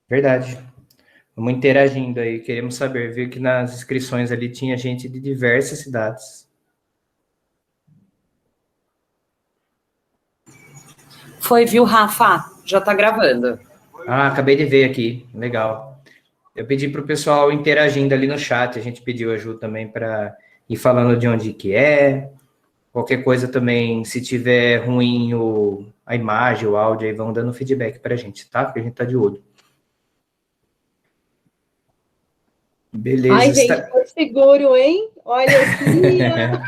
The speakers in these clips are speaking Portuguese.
Verdade. Vamos interagindo aí, queremos saber. Viu que nas inscrições ali tinha gente de diversas cidades. Foi, viu, Rafa? Já tá gravando. Ah, acabei de ver aqui. Legal. Eu pedi para o pessoal interagindo ali no chat. A gente pediu ajuda também para ir falando de onde que é. Qualquer coisa também, se tiver ruim a imagem, o áudio, aí vão dando feedback para a gente, tá? Porque a gente tá de olho. Beleza. Ai, gente, foi seguro, hein? Olha, eu queria.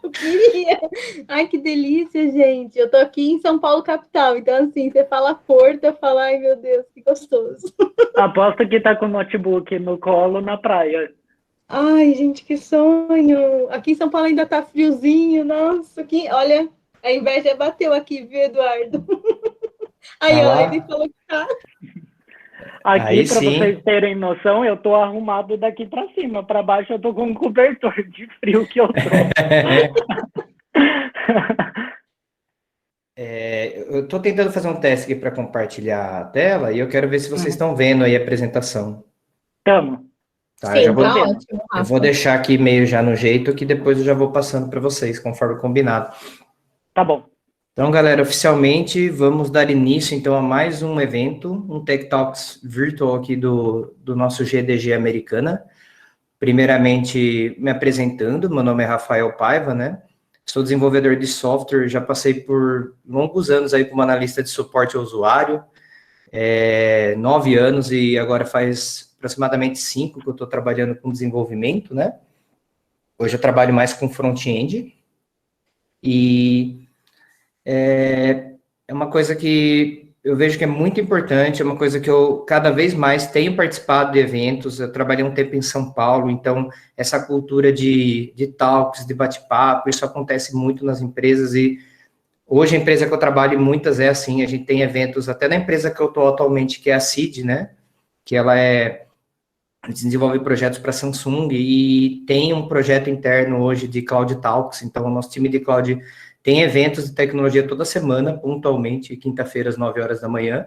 Eu queria. Ai, que delícia, gente. Eu tô aqui em São Paulo, capital. Então, assim, você fala Porto, eu falo, ai, meu Deus, que gostoso. Aposto que tá com o notebook no colo na praia. Ai, gente, que sonho. Aqui em São Paulo ainda tá friozinho. Nossa, olha, a inveja bateu aqui, viu, Eduardo? Aí, ó, ele falou que tá. Aqui, para vocês terem noção, eu tô arrumado daqui para cima. Para baixo eu tô com um cobertor de frio que eu tô. Eu estou tentando fazer um teste aqui para compartilhar a tela e eu quero ver se vocês estão vendo aí a apresentação. Estamos. Tá, sim, tá ótimo. Eu vou deixar aqui meio já no jeito que depois eu já vou passando para vocês, conforme combinado. Tá bom. Então, galera, oficialmente vamos dar início, então, a mais um evento, um Tech Talks virtual aqui do nosso GDG Americana. Primeiramente, me apresentando, meu nome é Rafael Paiva, né? Sou desenvolvedor de software, já passei por longos anos aí como analista de suporte ao usuário, 9 anos e agora faz aproximadamente 5 que eu estou trabalhando com desenvolvimento, né? Hoje eu trabalho mais com front-end e é uma coisa que eu vejo que é muito importante, é uma coisa que eu cada vez mais tenho participado de eventos, eu trabalhei um tempo em São Paulo, então essa cultura de talks, de bate-papo, isso acontece muito nas empresas e hoje a empresa que eu trabalho, muitas é assim, a gente tem eventos, até na empresa que eu estou atualmente, que é a CID, né, que ela desenvolve projetos para Samsung e tem um projeto interno hoje de Cloud Talks, então o nosso time de Cloud tem eventos de tecnologia toda semana, pontualmente, quinta-feira, às 9 horas da manhã.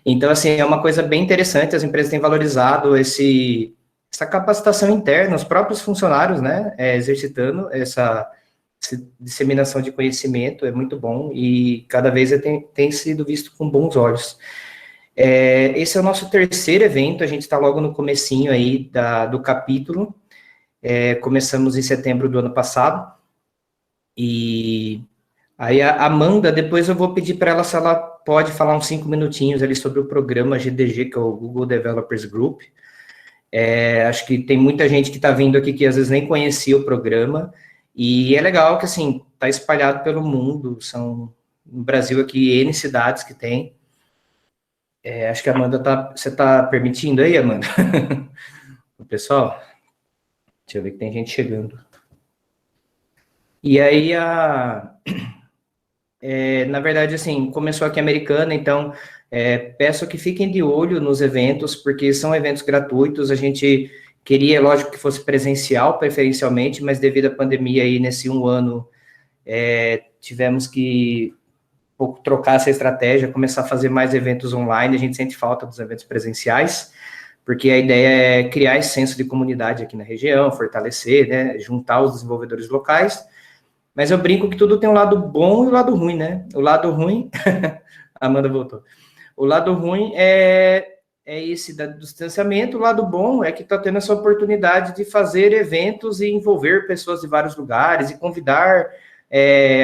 Então, assim, é uma coisa bem interessante, as empresas têm valorizado essa capacitação interna, os próprios funcionários, né, exercitando essa disseminação de conhecimento, é muito bom, e cada vez tem sido visto com bons olhos. Esse é o nosso terceiro evento, a gente está logo no comecinho aí do capítulo, começamos em setembro do ano passado, e aí a Amanda, depois eu vou pedir para ela se ela pode falar uns 5 minutinhos ali sobre o programa GDG, que é o Google Developers Group. Acho que tem muita gente que está vindo aqui que às vezes nem conhecia o programa, e é legal que, assim, está espalhado pelo mundo, são, no Brasil aqui, N cidades que tem. Acho que a Amanda você está permitindo aí, Amanda? O pessoal? Deixa eu ver que tem gente chegando. E aí, na verdade, assim, começou aqui Americana, então peço que fiquem de olho nos eventos, porque são eventos gratuitos, a gente queria, lógico, que fosse presencial, preferencialmente, mas devido à pandemia aí, nesse 1 ano, tivemos que um pouco trocar essa estratégia, começar a fazer mais eventos online, a gente sente falta dos eventos presenciais, porque a ideia é criar esse senso de comunidade aqui na região, fortalecer, né, juntar os desenvolvedores locais. Mas eu brinco que tudo tem um lado bom e um lado ruim, né? O lado ruim... A Amanda voltou. O lado ruim é esse do distanciamento, o lado bom é que está tendo essa oportunidade de fazer eventos e envolver pessoas de vários lugares e convidar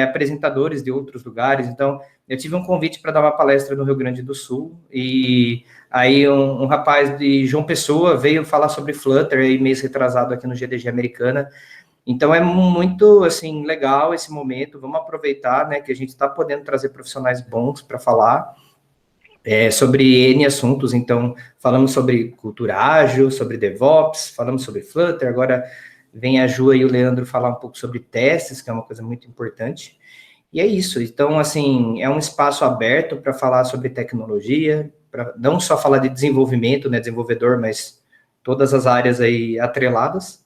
apresentadores de outros lugares. Então, eu tive um convite para dar uma palestra no Rio Grande do Sul e aí um rapaz de João Pessoa veio falar sobre Flutter aí mês retrasado aqui no GDG Americana. Então, é muito, assim, legal esse momento, vamos aproveitar, né, que a gente está podendo trazer profissionais bons para falar sobre N assuntos, então, falamos sobre cultura ágil, sobre DevOps, falamos sobre Flutter, agora vem a Ju e o Leandro falar um pouco sobre testes, que é uma coisa muito importante, e é isso, então, assim, é um espaço aberto para falar sobre tecnologia, para não só falar de desenvolvimento, né, desenvolvedor, mas todas as áreas aí atreladas.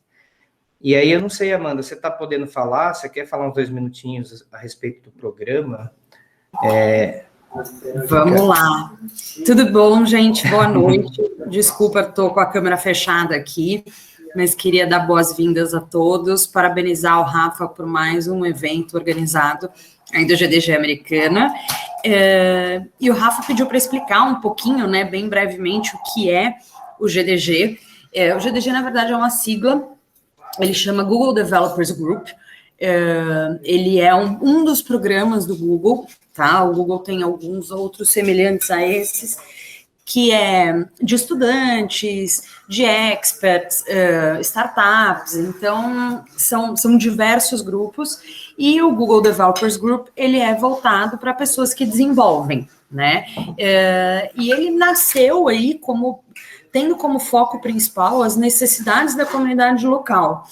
E aí, eu não sei, Amanda, você está podendo falar? Você quer falar uns 2 minutinhos a respeito do programa? Vamos lá. Tudo bom, gente? Boa noite. Desculpa, estou com a câmera fechada aqui, mas queria dar boas-vindas a todos, parabenizar o Rafa por mais um evento organizado aí do GDG Americana. E o Rafa pediu para explicar um pouquinho, né, bem brevemente, o que é o GDG. O GDG, na verdade, é uma sigla, ele chama Google Developers Group. Ele é um dos programas do Google, tá? O Google tem alguns outros semelhantes a esses, que é de estudantes, de experts, startups, então são diversos grupos, e o Google Developers Group, ele é voltado para pessoas que desenvolvem, né? E ele nasceu aí tendo como foco principal as necessidades da comunidade local.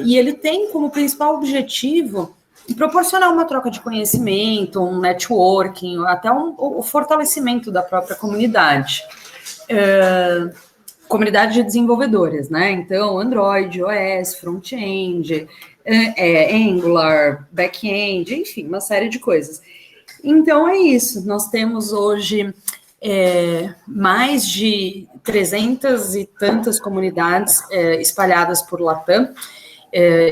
E ele tem como principal objetivo proporcionar uma troca de conhecimento, um networking, até o fortalecimento da própria comunidade. Comunidade de desenvolvedores, né? Então, Android, iOS, front-end, Angular, back-end, enfim, uma série de coisas. Então, é isso. Nós temos hoje mais de 300 e tantas comunidades espalhadas por Latam.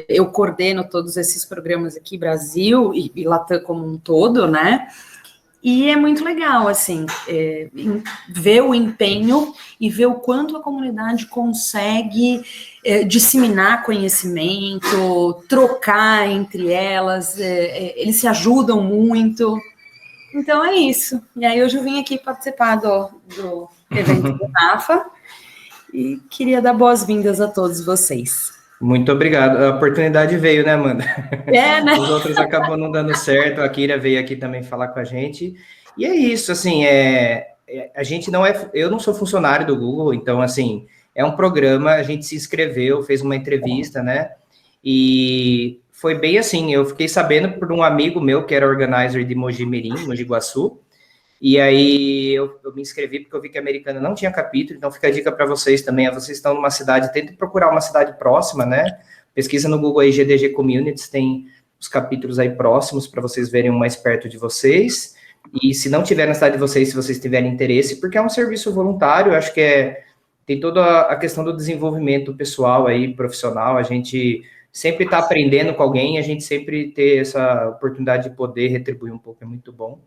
Eu coordeno todos esses programas aqui, Brasil e Latam como um todo, né? E é muito legal, assim, ver o empenho e ver o quanto a comunidade consegue disseminar conhecimento, trocar entre elas, eles se ajudam muito. Então é isso. E aí hoje eu vim aqui participar do evento do Rafa e queria dar boas-vindas a todos vocês. Muito obrigado. A oportunidade veio, né, Amanda? Né? Os outros acabou não dando certo. A Kira veio aqui também falar com a gente. E é isso, assim, a gente não eu não sou funcionário do Google, então, assim, é um programa, a gente se inscreveu, fez uma entrevista, né? E foi bem assim, eu fiquei sabendo por um amigo meu que era organizer de Mogi Mirim, Mogi Guaçu, e aí eu me inscrevi porque eu vi que a Americana não tinha capítulo, então fica a dica para vocês também, vocês estão numa cidade, tentem procurar uma cidade próxima, né? Pesquisa no Google aí, GDG Communities, tem os capítulos aí próximos para vocês verem um mais perto de vocês, e se não tiver na cidade de vocês, se vocês tiverem interesse, porque é um serviço voluntário, acho que tem toda a questão do desenvolvimento pessoal aí, profissional, a gente sempre está aprendendo com alguém, a gente sempre ter essa oportunidade de poder retribuir um pouco, é muito bom.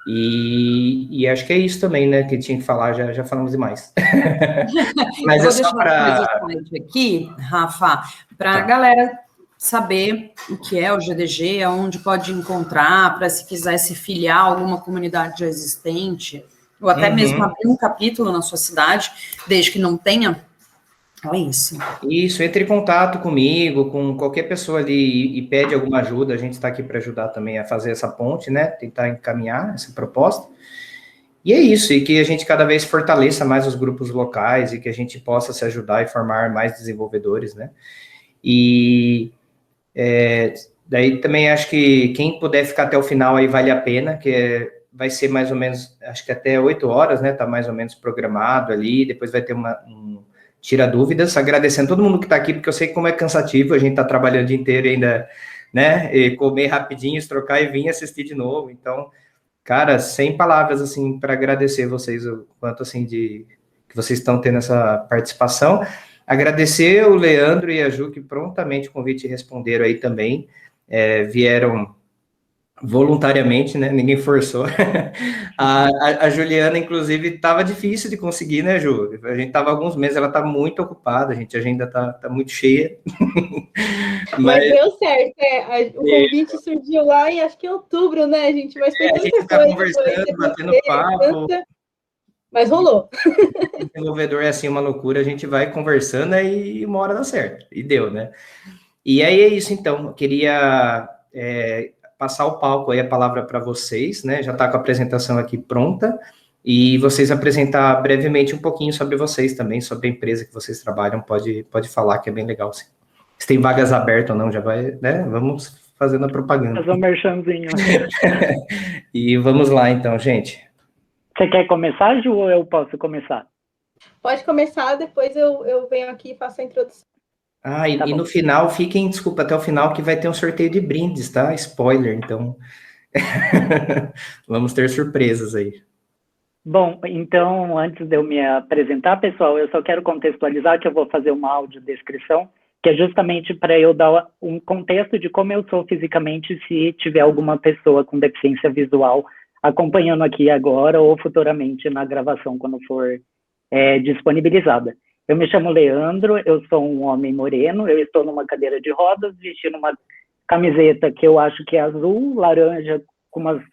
E acho que é isso também, né, que tinha que falar, já falamos demais. Mas eu vou deixar o slide aqui, Rafa, para a galera saber o que é o GDG, aonde pode encontrar, para se quiser se filiar a alguma comunidade já existente, ou até mesmo abrir um capítulo na sua cidade, desde que não tenha. É isso. Isso, entre em contato comigo, com qualquer pessoa ali e pede alguma ajuda, a gente está aqui para ajudar também a fazer essa ponte, né, tentar encaminhar essa proposta. E é isso, e que a gente cada vez fortaleça mais os grupos locais e que a gente possa se ajudar e formar mais desenvolvedores, né. E daí também acho que quem puder ficar até o final aí vale a pena, vai ser mais ou menos, acho que até 8 horas, né, tá mais ou menos programado ali, depois vai ter tira dúvidas, agradecendo todo mundo que está aqui, porque eu sei como é cansativo, a gente está trabalhando o dia inteiro ainda, né, e comer rapidinho, trocar e vir assistir de novo, então, cara, sem palavras, assim, para agradecer vocês, o quanto, assim, que vocês estão tendo essa participação, agradecer o Leandro e a Ju, que prontamente o convite responderam aí também, vieram voluntariamente, né, ninguém forçou. A Juliana, inclusive, estava difícil de conseguir, né, Ju? A gente estava alguns meses, ela está muito ocupada, a agenda está muito cheia. Mas deu certo, o convite surgiu lá em, acho que em outubro, né, gente? Mas foi tanta coisa. Tá conversando, batendo papo. Mas rolou. O desenvolvedor é assim, uma loucura, a gente vai conversando e uma hora dá certo. E deu, né? E aí é isso, então. Eu queria passar o palco aí, a palavra para vocês, né? Já está com a apresentação aqui pronta. E vocês apresentar brevemente um pouquinho sobre vocês também, sobre a empresa que vocês trabalham. Pode falar, que é bem legal, sim. Se tem vagas abertas ou não, já vai, né? Vamos fazendo a propaganda. Fazer um merchanzinho. E vamos lá, então, gente. Você quer começar, Ju, ou eu posso começar? Pode começar, depois eu venho aqui e faço a introdução. E no final, desculpa, até o final, que vai ter um sorteio de brindes, tá? Spoiler, então, Vamos ter surpresas aí. Bom, então, antes de eu me apresentar, pessoal, eu só quero contextualizar que eu vou fazer uma audiodescrição, que é justamente para eu dar um contexto de como eu sou fisicamente, se tiver alguma pessoa com deficiência visual acompanhando aqui agora ou futuramente na gravação, quando for disponibilizada. Eu me chamo Leandro, eu sou um homem moreno, eu estou numa cadeira de rodas, vestindo uma camiseta que eu acho que é azul, laranja, com umas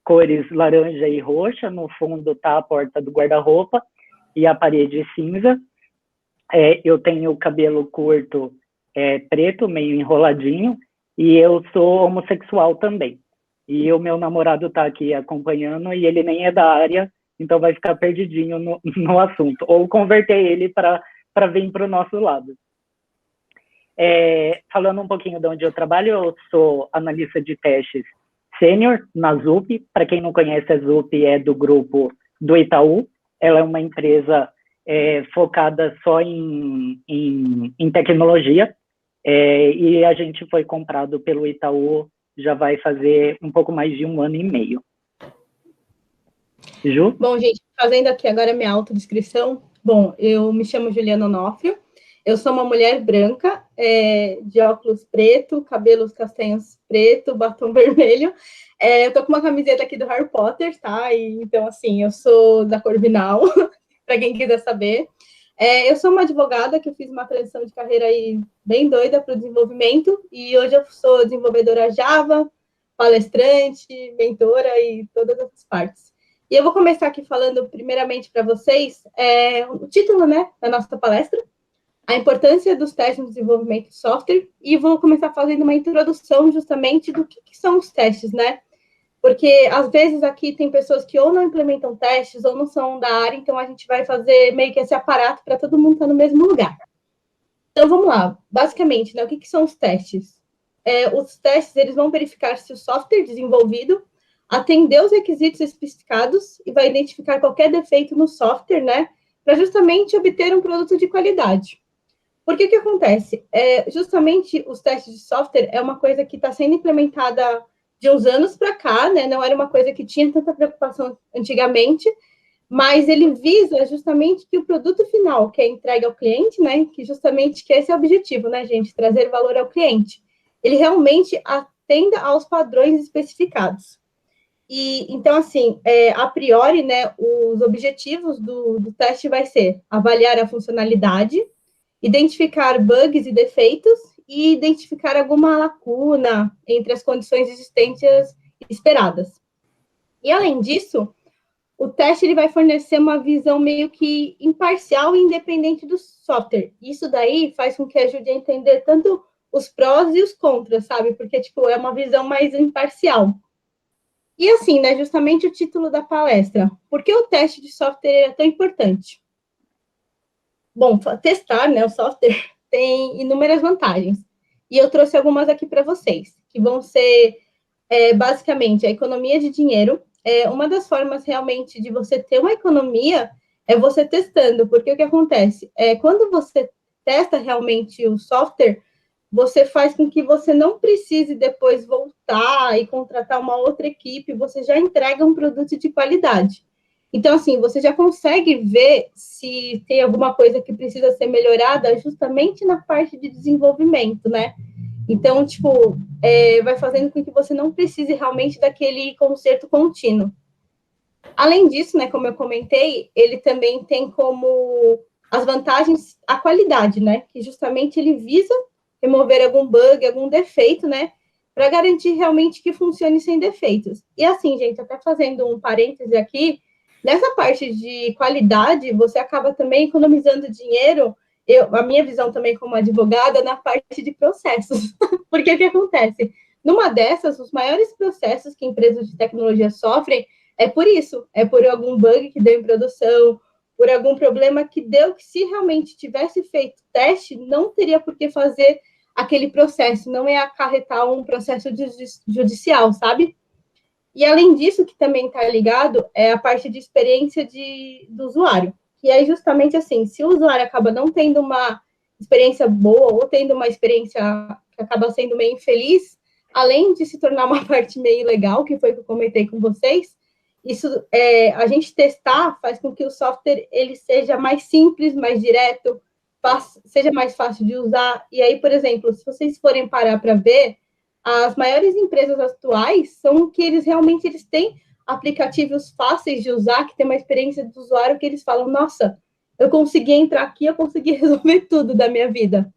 cores laranja e roxa, no fundo está a porta do guarda-roupa e a parede cinza. Eu tenho cabelo curto, preto, meio enroladinho, e eu sou homossexual também. E o meu namorado está aqui acompanhando e ele nem é da área, então vai ficar perdidinho no assunto. Ou converter ele para vir para o nosso lado. Falando um pouquinho de onde eu trabalho, eu sou analista de testes sênior na Zup. Para quem não conhece, a Zup é do grupo do Itaú. Ela é uma empresa focada só em tecnologia. E a gente foi comprado pelo Itaú, já vai fazer um pouco mais de 1 ano e meio. Ju? Bom, gente, fazendo aqui agora a minha autodescrição. Bom, eu me chamo Juliana Onofrio, eu sou uma mulher branca, de óculos preto, cabelos castanhos preto, batom vermelho. Eu tô com uma camiseta aqui do Harry Potter, tá? Então, assim, eu sou da Corvinal, para quem quiser saber. Eu sou uma advogada que eu fiz uma transição de carreira aí bem doida para o desenvolvimento, e hoje eu sou desenvolvedora Java, palestrante, mentora e todas essas partes. E eu vou começar aqui falando primeiramente para vocês o título, né, da nossa palestra, a importância dos testes no desenvolvimento de software, e vou começar fazendo uma introdução justamente do que são os testes, né? Porque, às vezes, aqui tem pessoas que ou não implementam testes ou não são da área, então a gente vai fazer meio que esse aparato para todo mundo estar no mesmo lugar. Então, vamos lá. Basicamente, né, o que são os testes? Os testes, eles vão verificar se o software desenvolvido atender os requisitos especificados e vai identificar qualquer defeito no software, né, para justamente obter um produto de qualidade. Por que acontece? Justamente os testes de software é uma coisa que está sendo implementada de uns anos para cá, né? Não era uma coisa que tinha tanta preocupação antigamente, mas ele visa justamente que o produto final, que é entregue ao cliente, né? Que justamente que esse é o objetivo, né, gente? Trazer valor ao cliente. Ele realmente atenda aos padrões especificados. E, então, assim, a priori, né, os objetivos do teste vai ser avaliar a funcionalidade, identificar bugs e defeitos e identificar alguma lacuna entre as condições existentes esperadas. E, além disso, o teste ele vai fornecer uma visão meio que imparcial e independente do software. Isso daí faz com que ajude a entender tanto os prós e os contras, sabe? Porque, tipo, é uma visão mais imparcial. E assim, né, justamente o título da palestra. Por que o teste de software é tão importante? Bom, testar, né, o software tem inúmeras vantagens. E eu trouxe algumas aqui para vocês, que vão ser, basicamente, a economia de dinheiro. Uma das formas, realmente, de você ter uma economia é você testando, porque o que acontece? Quando você testa realmente o software, você faz com que você não precise depois voltar e contratar uma outra equipe, você já entrega um produto de qualidade. Então, assim, você já consegue ver se tem alguma coisa que precisa ser melhorada justamente na parte de desenvolvimento, né? Então, tipo, vai fazendo com que você não precise realmente daquele conserto contínuo. Além disso, né, como eu comentei, ele também tem como as vantagens a qualidade, né? Que justamente ele visa remover algum bug, algum defeito, né? Para garantir realmente que funcione sem defeitos. E assim, gente, até fazendo um parêntese aqui, nessa parte de qualidade, você acaba também economizando dinheiro, a minha visão também como advogada, na parte de processos. Porque o que acontece? Numa dessas, os maiores processos que empresas de tecnologia sofrem é por isso, é por algum bug que deu em produção, por algum problema que deu, que se realmente tivesse feito teste, não teria por que fazer aquele processo, não é acarretar um processo judicial, sabe? E, além disso, que também está ligado, é a parte de experiência do usuário. E aí, justamente assim, se o usuário acaba não tendo uma experiência boa ou tendo uma experiência que acaba sendo meio infeliz, além de se tornar uma parte meio legal, que foi o que eu comentei com vocês, isso, a gente testar faz com que o software ele seja mais simples, mais direto, seja mais fácil de usar. E aí, por exemplo, se vocês forem parar para ver, as maiores empresas atuais são que eles realmente têm aplicativos fáceis de usar, que tem uma experiência do usuário que eles falam, nossa, eu consegui entrar aqui, eu consegui resolver tudo da minha vida.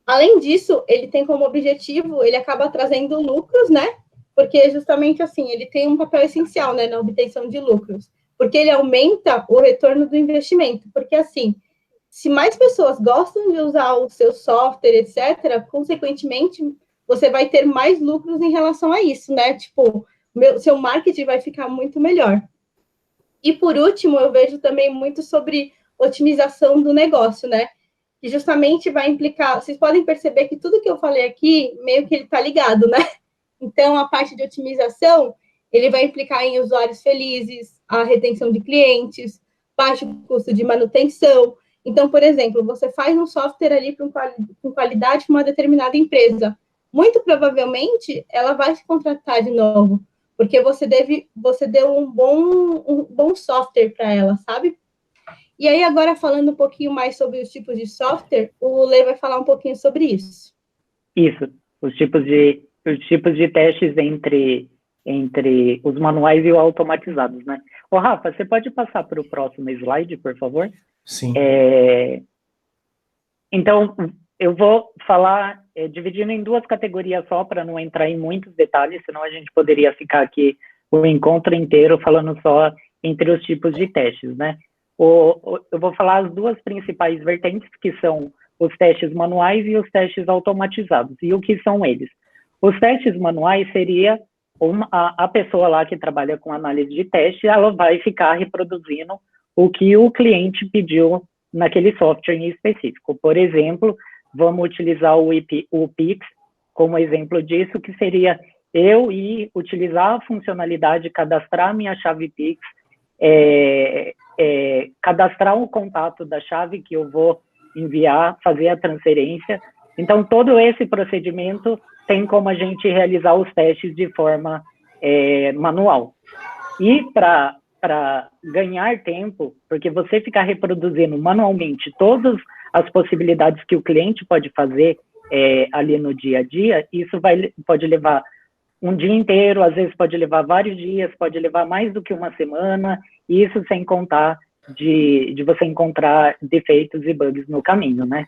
Além disso, ele tem como objetivo, ele acaba trazendo lucros, né? Porque justamente assim, ele tem um papel essencial, né, na obtenção de lucros, porque ele aumenta o retorno do investimento, porque assim, se mais pessoas gostam de usar o seu software, etc., consequentemente, você vai ter mais lucros em relação a isso, né? Tipo, seu marketing vai ficar muito melhor. E, por último, eu vejo também muito sobre otimização do negócio, né? Que justamente vai implicar... Vocês podem perceber que tudo que eu falei aqui, meio que ele está ligado, né? Então, a parte de otimização, ele vai implicar em usuários felizes, a retenção de clientes, baixo custo de manutenção. Então, por exemplo, você faz um software ali com qualidade para uma determinada empresa. Muito provavelmente, ela vai se contratar de novo, porque você deu um bom software para ela, sabe? E aí, agora, falando um pouquinho mais sobre os tipos de software, o Lê vai falar um pouquinho sobre isso. Isso, os tipos de testes entre os manuais e os automatizados, né? Ô, Rafa, você pode passar para o próximo slide, por favor? Sim. Então, eu vou falar, dividindo em duas categorias só, para não entrar em muitos detalhes, senão a gente poderia ficar aqui o encontro inteiro falando só entre os tipos de testes, né? Eu vou falar as duas principais vertentes, que são os testes manuais e os testes automatizados. E o que são eles? Os testes manuais seria a pessoa lá que trabalha com análise de teste, ela vai ficar reproduzindo o que o cliente pediu naquele software em específico. Por exemplo, vamos utilizar o Pix como exemplo disso, que seria eu ir utilizar a funcionalidade, cadastrar minha chave Pix, cadastrar o contato da chave que eu vou enviar, fazer a transferência. Então, todo esse procedimento tem como a gente realizar os testes de forma manual. E para ganhar tempo, porque você ficar reproduzindo manualmente todas as possibilidades que o cliente pode fazer ali no dia a dia, isso pode levar um dia inteiro, às vezes pode levar vários dias, pode levar mais do que uma semana, isso sem contar de você encontrar defeitos e bugs no caminho, né?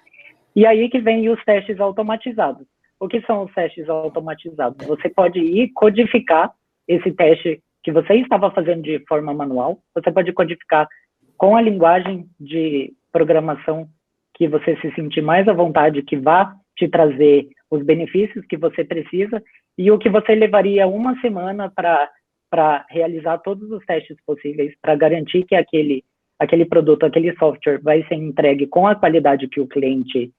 E aí que vem os testes automatizados. O que são os testes automatizados? Você pode ir codificar esse teste que você estava fazendo de forma manual, você pode codificar com a linguagem de programação que você se sentir mais à vontade, que vá te trazer os benefícios que você precisa, e o que você levaria uma semana para realizar todos os testes possíveis, para garantir que aquele produto, aquele software vai ser entregue com a qualidade que o cliente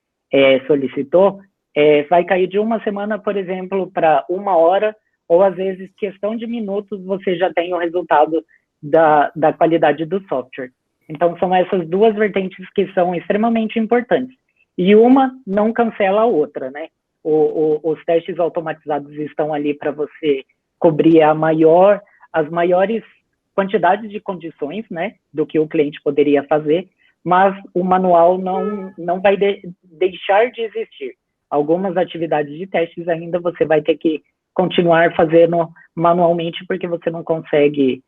solicitou, vai cair de uma semana, por exemplo, para 1 hora, ou às vezes, questão de minutos, você já tem o resultado da qualidade do software. Então, são essas duas vertentes que são extremamente importantes. E uma não cancela a outra, né? Os testes automatizados estão ali para você cobrir as maiores quantidades de condições, né, do que o cliente poderia fazer, mas o manual não vai deixar de existir. Algumas atividades de testes ainda você vai ter que continuar fazendo manualmente, porque você não consegue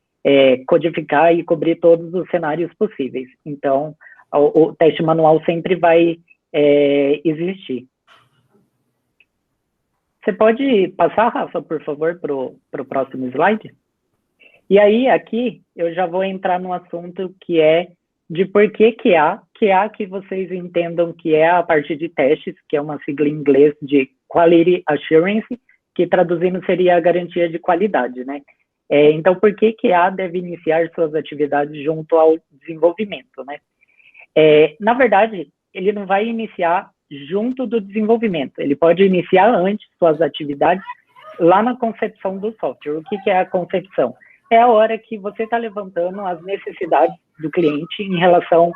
codificar e cobrir todos os cenários possíveis. Então, o teste manual sempre vai existir. Você pode passar, Rafa, por favor, para o próximo slide? E aí, aqui, eu já vou entrar no assunto que é de por que QA, que vocês entendam que é a parte de testes, que é uma sigla em inglês de Quality Assurance, que traduzindo seria a garantia de qualidade, né? Então, por que QA deve iniciar suas atividades junto ao desenvolvimento, né? Na verdade, ele não vai iniciar junto do desenvolvimento, ele pode iniciar antes suas atividades lá na concepção do software. O que é a concepção? É a hora que você está levantando as necessidades do cliente em relação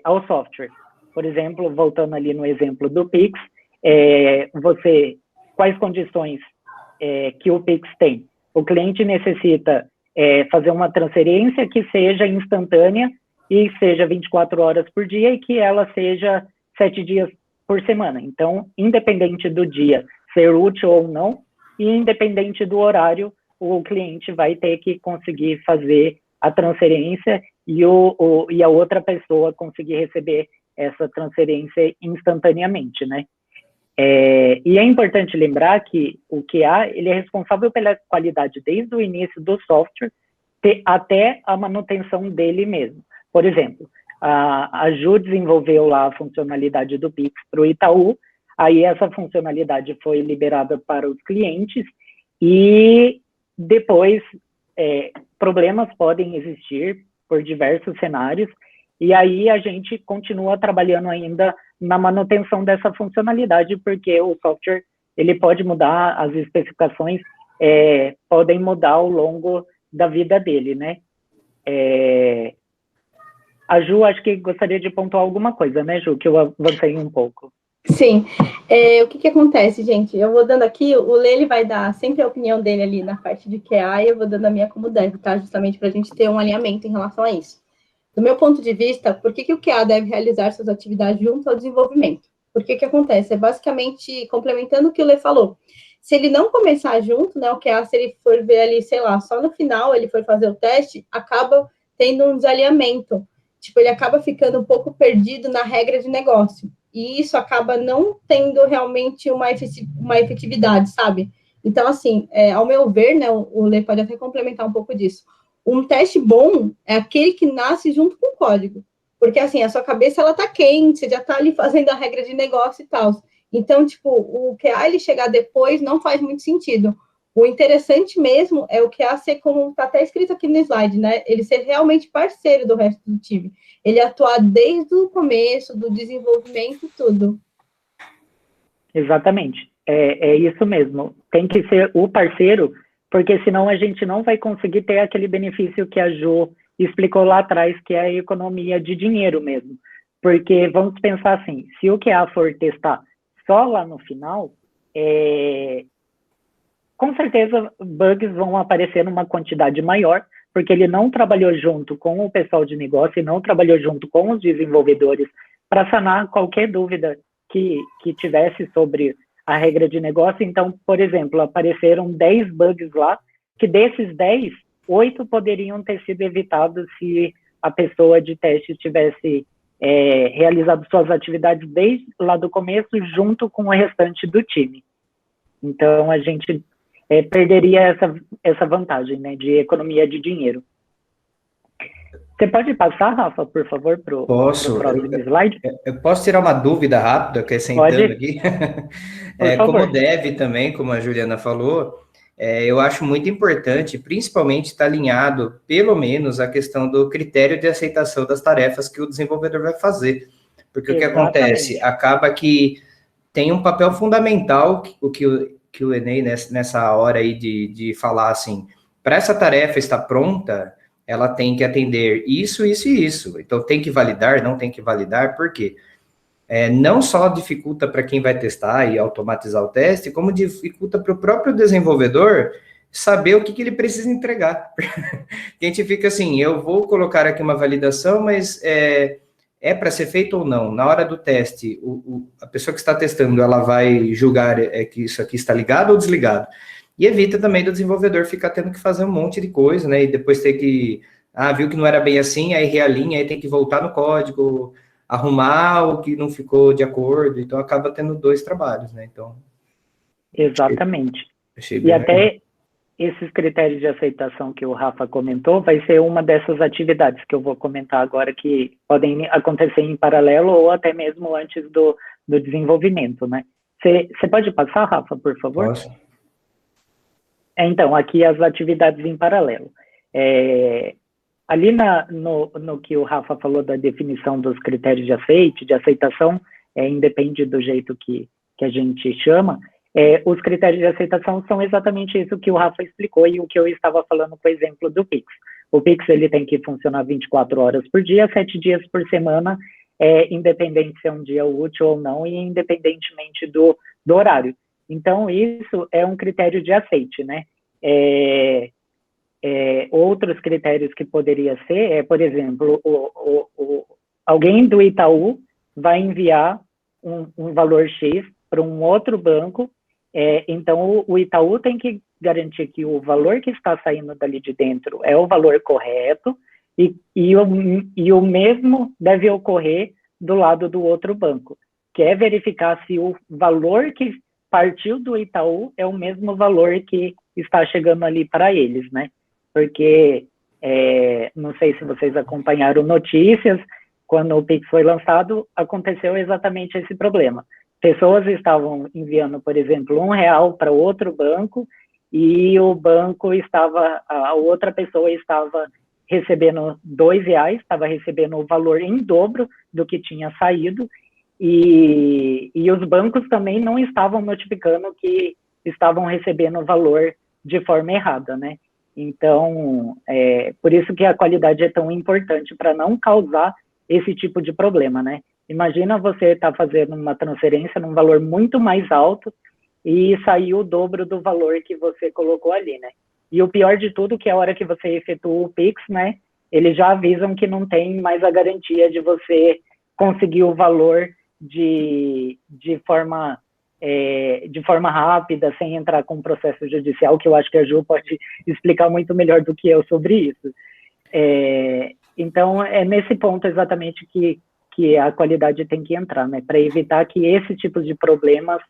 ao software. Por exemplo, voltando ali no exemplo do Pix, você quais condições que o Pix tem. O cliente necessita fazer uma transferência que seja instantânea e seja 24 horas por dia e que ela seja 7 dias por semana. Então, independente do dia ser útil ou não, e independente do horário, o cliente vai ter que conseguir fazer a transferência e a outra pessoa conseguir receber essa transferência instantaneamente, né? E é importante lembrar que o QA, ele é responsável pela qualidade desde o início do software até a manutenção dele mesmo. Por exemplo, a Ju desenvolveu lá a funcionalidade do Pix para o Itaú, aí essa funcionalidade foi liberada para os clientes e depois problemas podem existir por diversos cenários e aí a gente continua trabalhando ainda na manutenção dessa funcionalidade, porque o software ele pode mudar, as especificações podem mudar ao longo da vida dele, né? A Ju, acho que gostaria de pontuar alguma coisa, né, Ju, que eu avancei um pouco. Sim. O que acontece, gente? Eu vou dando aqui, o Lê, ele vai dar sempre a opinião dele ali na parte de QA e eu vou dando a minha como dev, tá? Justamente para a gente ter um alinhamento em relação a isso. Do meu ponto de vista, por que o QA deve realizar suas atividades junto ao desenvolvimento? Porque o que acontece? É basicamente complementando o que o Lê falou. Se ele não começar junto, né, o QA, se ele for ver ali, sei lá, só no final ele for fazer o teste, acaba tendo um desalinhamento. Tipo, ele acaba ficando um pouco perdido na regra de negócio. E isso acaba não tendo realmente uma efetividade, sabe? Então, assim, ao meu ver, né, o Lê pode até complementar um pouco disso. Um teste bom é aquele que nasce junto com o código. Porque, assim, a sua cabeça, ela tá quente, você já tá ali fazendo a regra de negócio e tal. Então, tipo, o QA, ele chegar depois não faz muito sentido. O interessante mesmo é o QA ser, como está até escrito aqui no slide, né? Ele ser realmente parceiro do resto do time. Ele atuar desde o começo, do desenvolvimento, tudo. Exatamente. É isso mesmo. Tem que ser o parceiro, porque senão a gente não vai conseguir ter aquele benefício que a Jo explicou lá atrás, que é a economia de dinheiro mesmo. Porque vamos pensar assim, se o QA for testar só lá no final, com certeza bugs vão aparecer numa quantidade maior, porque ele não trabalhou junto com o pessoal de negócio e não trabalhou junto com os desenvolvedores para sanar qualquer dúvida que tivesse sobre a regra de negócio. Então, por exemplo, apareceram 10 bugs lá, que desses 10, 8 poderiam ter sido evitados se a pessoa de teste tivesse realizado suas atividades desde lá do começo, junto com o restante do time. Então, a gente perderia essa vantagem, né, de economia de dinheiro. Você pode passar, Rafa, por favor, para o próximo slide? Eu posso tirar uma dúvida rápida, acrescentando aqui? Como dev também, como a Juliana falou, eu acho muito importante, principalmente, estar alinhado, pelo menos, a questão do critério de aceitação das tarefas que o desenvolvedor vai fazer. Porque Exatamente. O que acontece? Acaba que tem um papel fundamental, o que o Enem, nessa hora aí de falar assim, para essa tarefa estar pronta, ela tem que atender isso, isso e isso. Então, tem que validar, não tem que validar, por quê? Não só dificulta para quem vai testar e automatizar o teste, como dificulta para o próprio desenvolvedor saber o que ele precisa entregar. A gente fica assim, eu vou colocar aqui uma validação, mas para ser feito ou não? Na hora do teste, a pessoa que está testando, ela vai julgar que isso aqui está ligado ou desligado. E evita também do desenvolvedor ficar tendo que fazer um monte de coisa, né? E depois ter que, viu que não era bem assim, aí realinha, aí tem que voltar no código, arrumar o que não ficou de acordo, então acaba tendo 2 trabalhos, né? Então, exatamente. Achei bem legal. Até esses critérios de aceitação que o Rafa comentou, vai ser uma dessas atividades que eu vou comentar agora, que podem acontecer em paralelo ou até mesmo antes do desenvolvimento, né? Você pode passar, Rafa, por favor? Posso. Então, aqui as atividades em paralelo. Ali no que o Rafa falou da definição dos critérios de aceitação, independe do jeito que a gente chama, os critérios de aceitação são exatamente isso que o Rafa explicou e o que eu estava falando, por exemplo, do Pix. O Pix ele tem que funcionar 24 horas por dia, 7 dias por semana, independente se é um dia útil ou não, e independentemente do horário. Então, isso é um critério de aceite, né? Outros critérios que poderia ser por exemplo, alguém do Itaú vai enviar um valor X para um outro banco, então o Itaú tem que garantir que o valor que está saindo dali de dentro é o valor correto, e o mesmo deve ocorrer do lado do outro banco, que é verificar se o valor que partiu do Itaú é o mesmo valor que está chegando ali para eles, né? Porque, não sei se vocês acompanharam notícias, quando o Pix foi lançado, aconteceu exatamente esse problema. Pessoas estavam enviando, por exemplo, R$1 para outro banco, e o banco a outra pessoa estava recebendo R$2, estava recebendo o valor em dobro do que tinha saído, e os bancos também não estavam notificando que estavam recebendo o valor de forma errada, né? Então, por isso que a qualidade é tão importante, para não causar esse tipo de problema, né? Imagina você estar fazendo uma transferência num valor muito mais alto e sair o dobro do valor que você colocou ali, né? E o pior de tudo, que a hora que você efetua o Pix, né, eles já avisam que não tem mais a garantia de você conseguir o valor de forma rápida, sem entrar com um processo judicial, que eu acho que a Ju pode explicar muito melhor do que eu sobre isso. Então, é nesse ponto exatamente que a qualidade tem que entrar, né, para evitar que esse tipo de problemas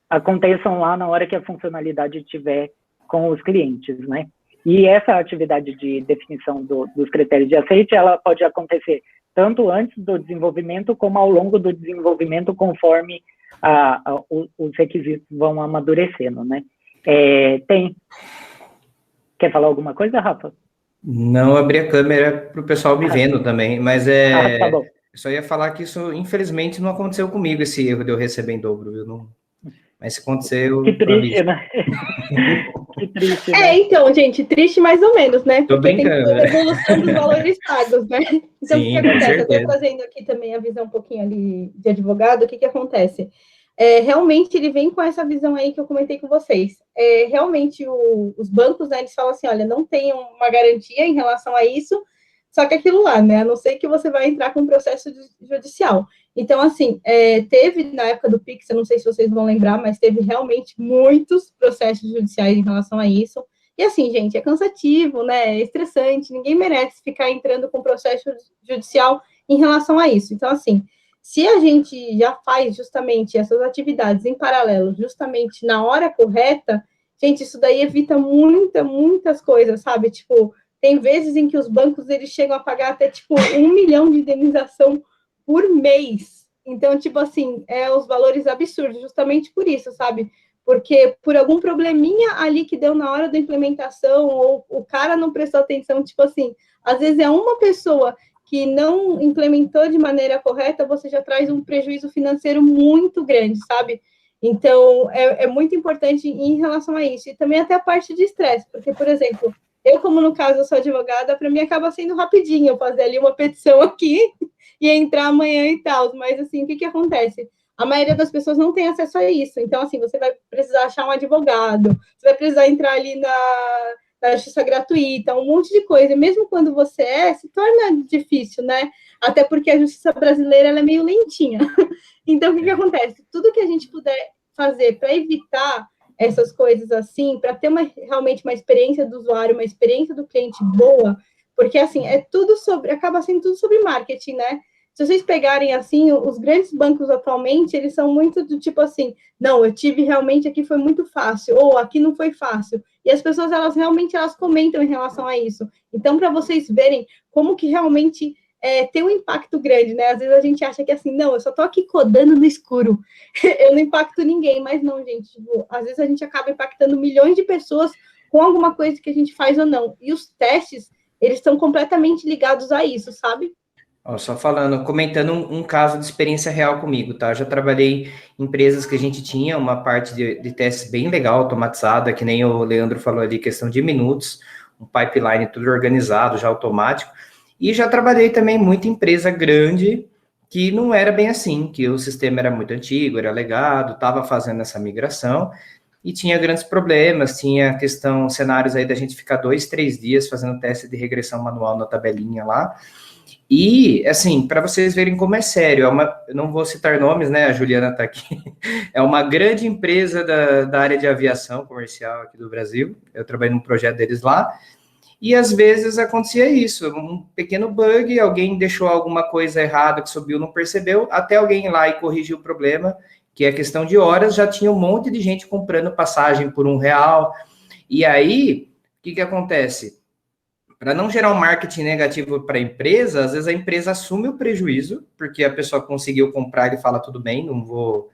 aconteçam lá na hora que a funcionalidade estiver com os clientes, né. E essa atividade de definição dos critérios de aceite, ela pode acontecer tanto antes do desenvolvimento como ao longo do desenvolvimento, conforme os requisitos vão amadurecendo, né. Quer falar alguma coisa, Rafa? Não abri a câmera para o pessoal me vendo também, mas tá bom. eu só ia falar que isso, infelizmente, não aconteceu comigo, esse erro de eu receber em dobro, viu? Não, mas se aconteceu... Que triste, né? Que triste, né? Então, gente, triste mais ou menos, né? Tô Porque tem que ter brincando, a evolução dos valores pagos, né? Então, Sim, o que acontece? com Eu estou trazendo aqui também a visão um pouquinho ali de advogado. O que acontece? Realmente, ele vem com essa visão aí que eu comentei com vocês. Realmente, os bancos, né, eles falam assim, olha, não tem uma garantia em relação a isso, só que aquilo lá, né, a não ser que você vai entrar com um processo judicial. Então, assim, teve na época do Pix, eu não sei se vocês vão lembrar, mas teve realmente muitos processos judiciais em relação a isso. E assim, gente, é cansativo, né, é estressante, ninguém merece ficar entrando com processo judicial em relação a isso. Então, assim, se a gente já faz justamente essas atividades em paralelo, justamente na hora correta, gente, isso daí evita muitas coisas, sabe? Tipo, tem vezes em que os bancos, eles chegam a pagar até, tipo, 1 milhão de indenização por mês. Então, tipo assim, os valores absurdos, justamente por isso, sabe? Porque por algum probleminha ali que deu na hora da implementação, ou o cara não prestou atenção, tipo assim, às vezes é uma pessoa que não implementou de maneira correta, você já traz um prejuízo financeiro muito grande, sabe? Então, é muito importante em relação a isso. E também até a parte de estresse, porque, por exemplo, eu, como no caso eu sou advogada, para mim acaba sendo rapidinho eu fazer ali uma petição aqui e entrar amanhã e tal. Mas, assim, o que acontece? A maioria das pessoas não tem acesso a isso. Então, assim, você vai precisar achar um advogado, você vai precisar entrar ali na justiça gratuita, um monte de coisa. E mesmo quando você se torna difícil, né? Até porque a justiça brasileira ela é meio lentinha. Então, o que acontece? Tudo que a gente puder fazer para evitar essas coisas assim, para ter realmente uma experiência do usuário, uma experiência do cliente boa, porque, assim, acaba sendo tudo sobre marketing, né? Se vocês pegarem, assim, os grandes bancos atualmente, eles são muito do tipo assim, não, eu tive realmente, aqui foi muito fácil, ou aqui não foi fácil. E as pessoas, elas comentam em relação a isso. Então, para vocês verem como que realmente tem um impacto grande, né? Às vezes a gente acha que assim, não, eu só tô aqui codando no escuro, eu não impacto ninguém, mas não, gente, tipo, às vezes a gente acaba impactando milhões de pessoas com alguma coisa que a gente faz ou não. E os testes, eles estão completamente ligados a isso, sabe? Só comentando um caso de experiência real comigo, tá? Eu já trabalhei em empresas que a gente tinha uma parte de testes bem legal, automatizada, que nem o Leandro falou ali, questão de minutos, um pipeline tudo organizado, já automático. E já trabalhei também em muita empresa grande, que não era bem assim, que o sistema era muito antigo, era legado, estava fazendo essa migração, e tinha grandes problemas, tinha questão, cenários aí da gente ficar 2, 3 dias fazendo teste de regressão manual na tabelinha lá, e, assim, para vocês verem como é sério, eu não vou citar nomes, né, a Juliana está aqui, é uma grande empresa da área de aviação comercial aqui do Brasil, eu trabalhei num projeto deles lá, e às vezes acontecia isso, um pequeno bug, alguém deixou alguma coisa errada que subiu, não percebeu, até alguém ir lá e corrigir o problema, que é questão de horas, já tinha um monte de gente comprando passagem por R$ 1, e aí, o que acontece? Para não gerar um marketing negativo para a empresa, às vezes a empresa assume o prejuízo, porque a pessoa conseguiu comprar e fala, tudo bem, não vou,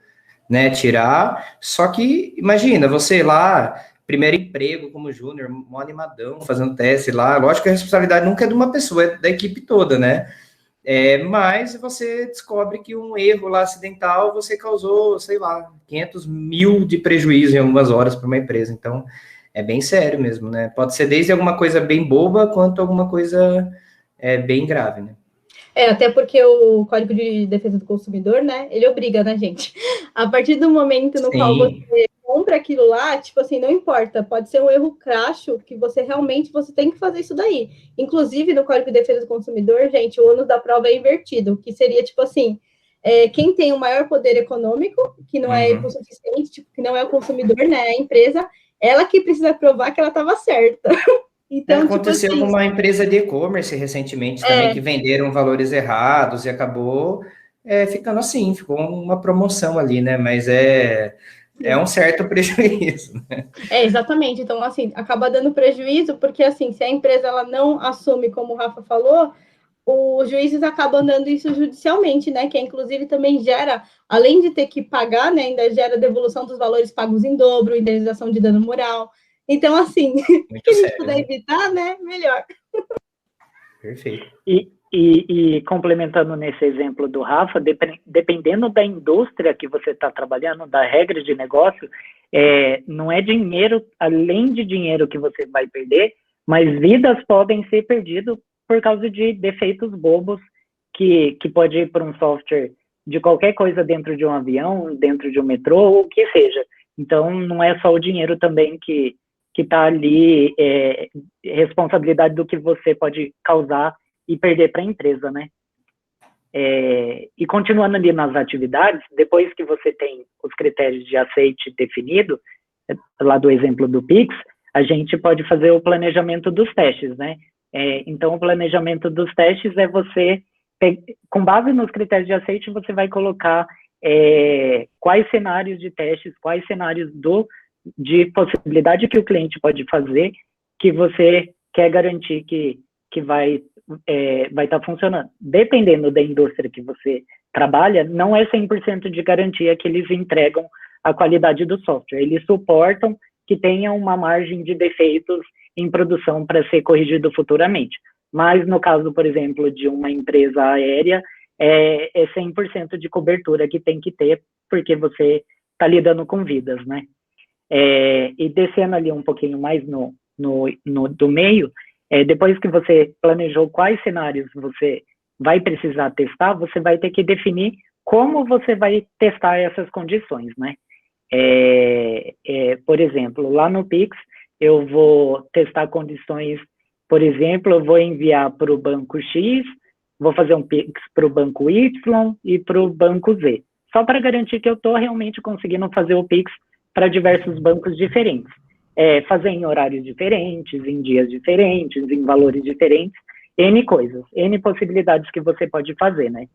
né, tirar. Só que, imagina, você lá, primeiro emprego como júnior, mó animadão, fazendo teste lá. Lógico que a responsabilidade nunca é de uma pessoa, é da equipe toda, né? Mas você descobre que um erro lá acidental, você causou, sei lá, 500 mil de prejuízo em algumas horas para uma empresa. Então, é bem sério mesmo, né? Pode ser desde alguma coisa bem boba, quanto alguma coisa bem grave, né? Até porque o Código de Defesa do Consumidor, né, ele obriga, né, gente? A partir do momento no qual você compra aquilo lá, tipo assim, não importa, pode ser um erro crasso, que você realmente, você tem que fazer isso daí. Inclusive, no Código de Defesa do Consumidor, gente, o ônus da prova é invertido, que seria, tipo assim, quem tem o maior poder econômico, que não é o suficiente, tipo, que não é o consumidor, né, a empresa, ela que precisa provar que ela estava certa. Então, aconteceu tipo assim, com uma empresa de e-commerce recentemente também, que venderam valores errados e acabou ficando assim, ficou uma promoção ali, né? Mas é um certo prejuízo, né? Exatamente. Então, assim, acaba dando prejuízo, porque, assim, se a empresa ela não assume, como o Rafa falou, os juízes acabam dando isso judicialmente, né? Que inclusive também gera, além de ter que pagar, né? Ainda gera devolução dos valores pagos em dobro, indenização de dano moral. Então, assim, o que a gente puder evitar, né? Melhor. Perfeito. E complementando nesse exemplo do Rafa, dependendo da indústria que você está trabalhando, da regra de negócio, não é dinheiro, além de dinheiro que você vai perder, mas vidas podem ser perdidas por causa de defeitos bobos que pode ir para um software de qualquer coisa dentro de um avião, dentro de um metrô, ou o que seja. Então, não é só o dinheiro também que está ali, responsabilidade do que você pode causar e perder para a empresa, né? E continuando ali nas atividades, depois que você tem os critérios de aceite definido, lá do exemplo do Pix, a gente pode fazer o planejamento dos testes, né? Então, o planejamento dos testes é você, com base nos critérios de aceite, você vai colocar quais cenários de testes, quais cenários de possibilidade que o cliente pode fazer, que você quer garantir que vai estar funcionando. Dependendo da indústria que você trabalha, não é 100% de garantia que eles entregam a qualidade do software. Eles suportam que tenha uma margem de defeitos em produção para ser corrigido futuramente. Mas no caso, por exemplo, de uma empresa aérea, é 100% de cobertura que tem que ter, porque você está lidando com vidas, né? E descendo ali um pouquinho mais do meio, depois que você planejou quais cenários você vai precisar testar, você vai ter que definir como você vai testar essas condições, né? Por exemplo, lá no Pix, eu vou testar condições, por exemplo, eu vou enviar para o banco X, vou fazer um Pix para o banco Y e para o banco Z, só para garantir que eu estou realmente conseguindo fazer o Pix para diversos bancos diferentes. Fazer em horários diferentes, em dias diferentes, em valores diferentes, N coisas, N possibilidades que você pode fazer, né?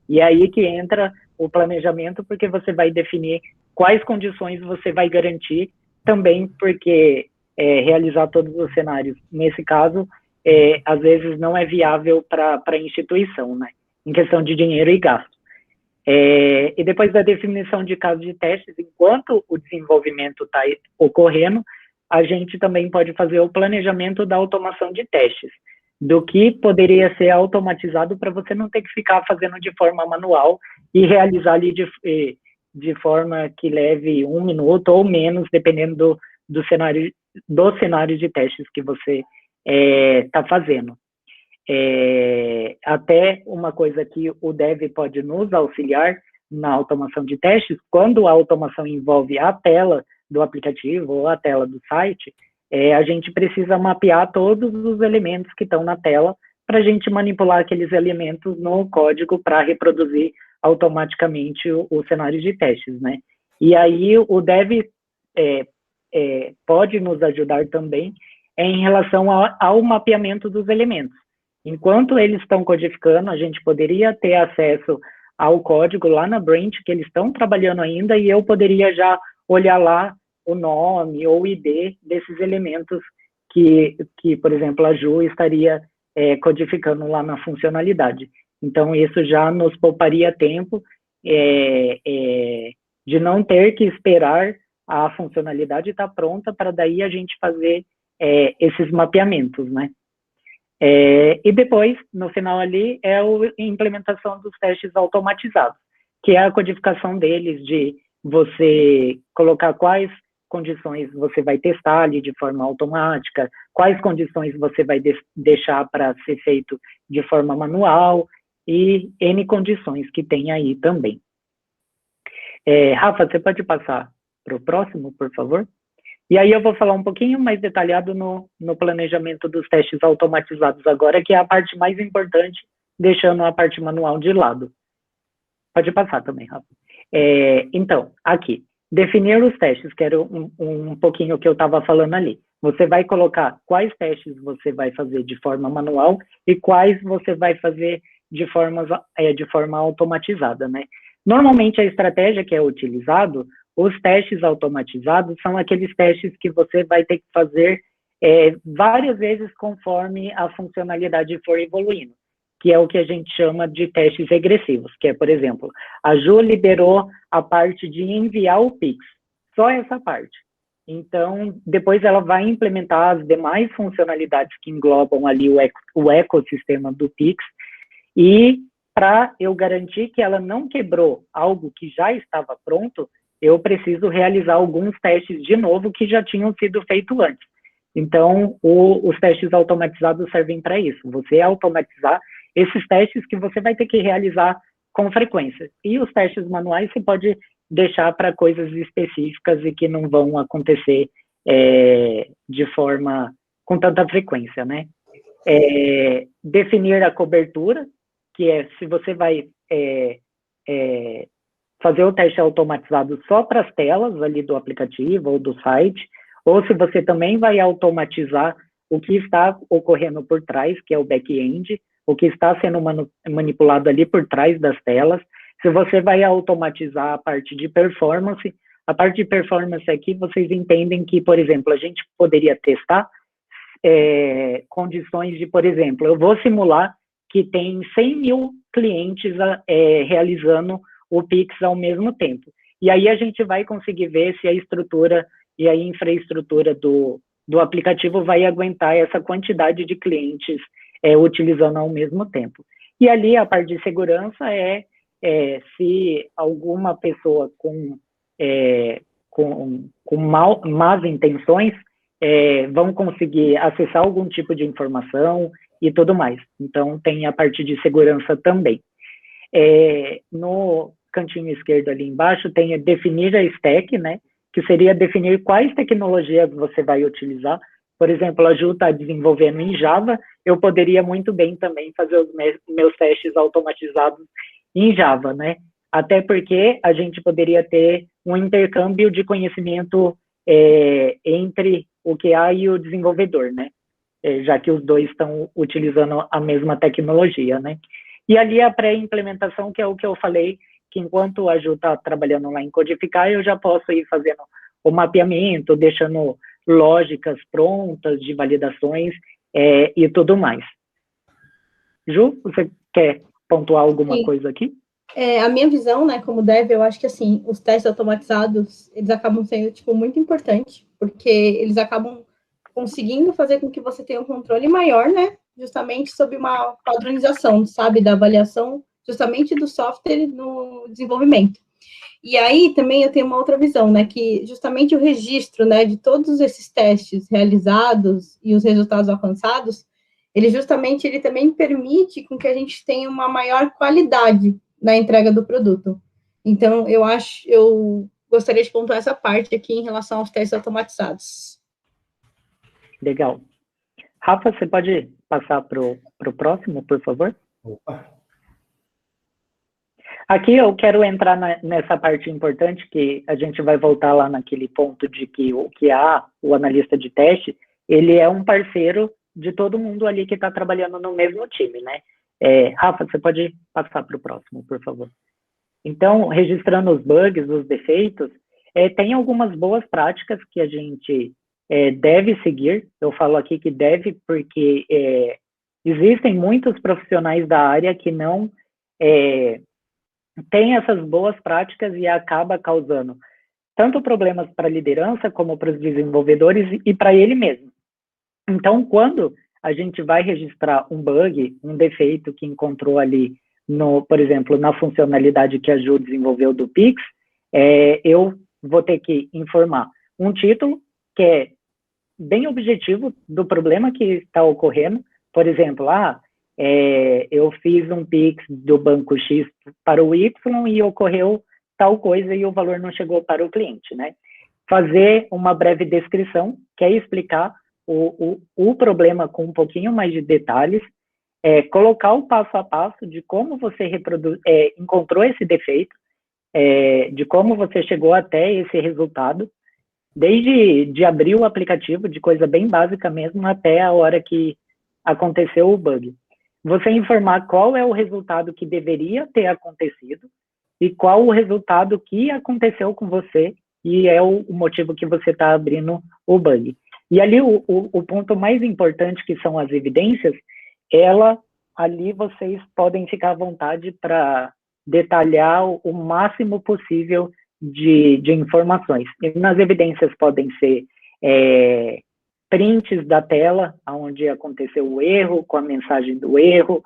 E aí que entra o planejamento, porque você vai definir quais condições você vai garantir também, porque realizar todos os cenários, nesse caso, às vezes não é viável para a instituição, né? Em questão de dinheiro e gasto. E depois da definição de casos de testes, enquanto o desenvolvimento está ocorrendo, a gente também pode fazer o planejamento da automação de testes, do que poderia ser automatizado para você não ter que ficar fazendo de forma manual e realizar ali de forma que leve 1 minuto ou menos, dependendo do cenário de testes que você está fazendo. até uma coisa que o Dev pode nos auxiliar na automação de testes, quando a automação envolve a tela do aplicativo ou a tela do site, a gente precisa mapear todos os elementos que estão na tela para a gente manipular aqueles elementos no código para reproduzir automaticamente o cenário de testes, né? E aí o Dev pode nos ajudar também em relação ao mapeamento dos elementos. Enquanto eles estão codificando, a gente poderia ter acesso ao código lá na branch que eles estão trabalhando ainda, e eu poderia já olhar lá o nome ou o ID desses elementos que por exemplo, a Ju estaria codificando lá na funcionalidade. Então, isso já nos pouparia tempo de não ter que esperar a funcionalidade estar pronta para daí a gente fazer esses mapeamentos, né? E depois, no final ali, a implementação dos testes automatizados, que é a codificação deles, de você colocar quais condições você vai testar ali de forma automática, quais condições você vai deixar para ser feito de forma manual, e N condições que tem aí também. Rafa, você pode passar para o próximo, por favor? E aí eu vou falar um pouquinho mais detalhado no planejamento dos testes automatizados agora, que é a parte mais importante, deixando a parte manual de lado. Pode passar também, Rafa. Então, aqui, definir os testes, que era um pouquinho o que eu estava falando ali. Você vai colocar quais testes você vai fazer de forma manual e quais você vai fazer de forma automatizada, né? Normalmente, a estratégia que é utilizado, os testes automatizados são aqueles testes que você vai ter que fazer várias vezes conforme a funcionalidade for evoluindo, que é o que a gente chama de testes regressivos, que é, por exemplo, a Ju liberou a parte de enviar o Pix, só essa parte. Então, depois ela vai implementar as demais funcionalidades que englobam ali o ecossistema do Pix, e para eu garantir que ela não quebrou algo que já estava pronto, eu preciso realizar alguns testes de novo que já tinham sido feitos antes. Então, os testes automatizados servem para isso, você automatizar esses testes que você vai ter que realizar com frequência. E os testes manuais você pode deixar para coisas específicas e que não vão acontecer de forma com tanta frequência, né? Definir a cobertura, que é se você vai fazer o teste automatizado só para as telas ali do aplicativo ou do site, ou se você também vai automatizar o que está ocorrendo por trás, que é o back-end, o que está sendo manipulado ali por trás das telas. Se você vai automatizar a parte de performance, a parte de performance aqui, vocês entendem que, por exemplo, a gente poderia testar condições de, por exemplo, eu vou simular que tem 100 mil clientes realizando o Pix ao mesmo tempo. E aí a gente vai conseguir ver se a estrutura e a infraestrutura do aplicativo vai aguentar essa quantidade de clientes utilizando ao mesmo tempo. E ali a parte de segurança se alguma pessoa com más intenções vão conseguir acessar algum tipo de informação e tudo mais. Então, tem a parte de segurança também. No cantinho esquerdo ali embaixo tem definir a stack, né? Que seria definir quais tecnologias você vai utilizar. Por exemplo, a Ju está desenvolvendo em Java, eu poderia muito bem também fazer os meus testes automatizados em Java, né? Até porque a gente poderia ter um intercâmbio de conhecimento entre o QA e o desenvolvedor, né? Já que os dois estão utilizando a mesma tecnologia, né? E ali a pré-implementação, que é o que eu falei, que enquanto a Ju está trabalhando lá em codificar, eu já posso ir fazendo o mapeamento, deixando lógicas prontas de validações e tudo mais. Ju, você quer pontuar alguma coisa aqui? A minha visão, né, como dev, eu acho que, assim, os testes automatizados, eles acabam sendo, tipo, muito importantes, porque eles acabam conseguindo fazer com que você tenha um controle maior, né, justamente sobre uma padronização, sabe, da avaliação, justamente do software no desenvolvimento. E aí, também, eu tenho uma outra visão, né, que justamente o registro, né, de todos esses testes realizados e os resultados alcançados, ele justamente, ele também permite com que a gente tenha uma maior qualidade na entrega do produto. Então, eu gostaria de pontuar essa parte aqui em relação aos testes automatizados. Legal. Rafa, você pode passar para o próximo, por favor? Opa. Aqui eu quero entrar nessa parte importante, que a gente vai voltar lá naquele ponto de que o analista de teste, ele é um parceiro de todo mundo ali que está trabalhando no mesmo time, né? Rafa, você pode passar para o próximo, por favor. Então, registrando os bugs, os defeitos, tem algumas boas práticas que a gente deve seguir. Eu falo aqui que deve porque existem muitos profissionais da área que não têm essas boas práticas e acaba causando tanto problemas para a liderança como para os desenvolvedores e para ele mesmo. Então, quando a gente vai registrar um bug, um defeito que encontrou ali, por exemplo, na funcionalidade que a Ju desenvolveu do Pix, eu vou ter que informar um título que é bem objetivo do problema que está ocorrendo. Por exemplo, eu fiz um Pix do banco X para o Y e ocorreu tal coisa e o valor não chegou para o cliente, né? Fazer uma breve descrição, que é explicar o problema com um pouquinho mais de detalhes, colocar o passo a passo de como você encontrou esse defeito, de como você chegou até esse resultado, desde de abrir o aplicativo, de coisa bem básica mesmo, até a hora que aconteceu o bug. Você informar qual é o resultado que deveria ter acontecido e qual o resultado que aconteceu com você e é o motivo que você está abrindo o bug. E ali o ponto mais importante, que são as evidências, ali vocês podem ficar à vontade para detalhar o máximo possível de informações. E nas evidências podem ser prints da tela, onde aconteceu o erro, com a mensagem do erro,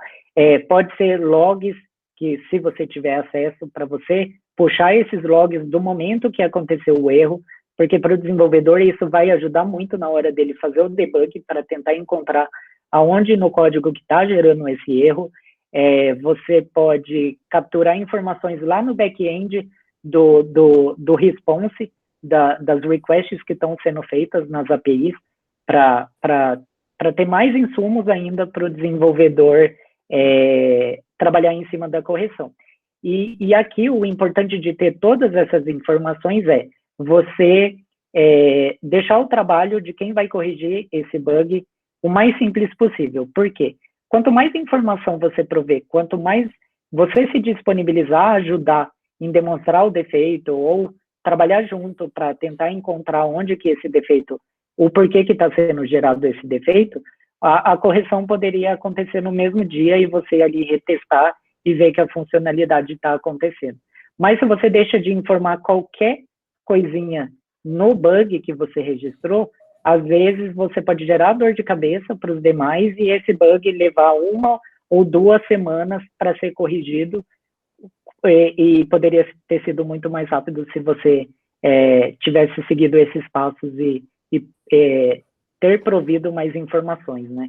pode ser logs, que se você tiver acesso, para você puxar esses logs do momento que aconteceu o erro, porque para o desenvolvedor isso vai ajudar muito na hora dele fazer o debug, para tentar encontrar aonde no código que está gerando esse erro. Você pode capturar informações lá no back-end do response, das requests que estão sendo feitas nas APIs, para ter mais insumos ainda para o desenvolvedor trabalhar em cima da correção. E aqui o importante de ter todas essas informações é você deixar o trabalho de quem vai corrigir esse bug o mais simples possível. Por quê? Quanto mais informação você prover, quanto mais você se disponibilizar a ajudar em demonstrar o defeito ou trabalhar junto para tentar encontrar onde que esse defeito, o porquê que está sendo gerado esse defeito, a correção poderia acontecer no mesmo dia e você ali retestar e ver que a funcionalidade está acontecendo. Mas se você deixa de informar qualquer coisinha no bug que você registrou, às vezes você pode gerar dor de cabeça para os demais e esse bug levar 1 ou 2 semanas para ser corrigido, e poderia ter sido muito mais rápido se você tivesse seguido esses passos e ter provido mais informações, né?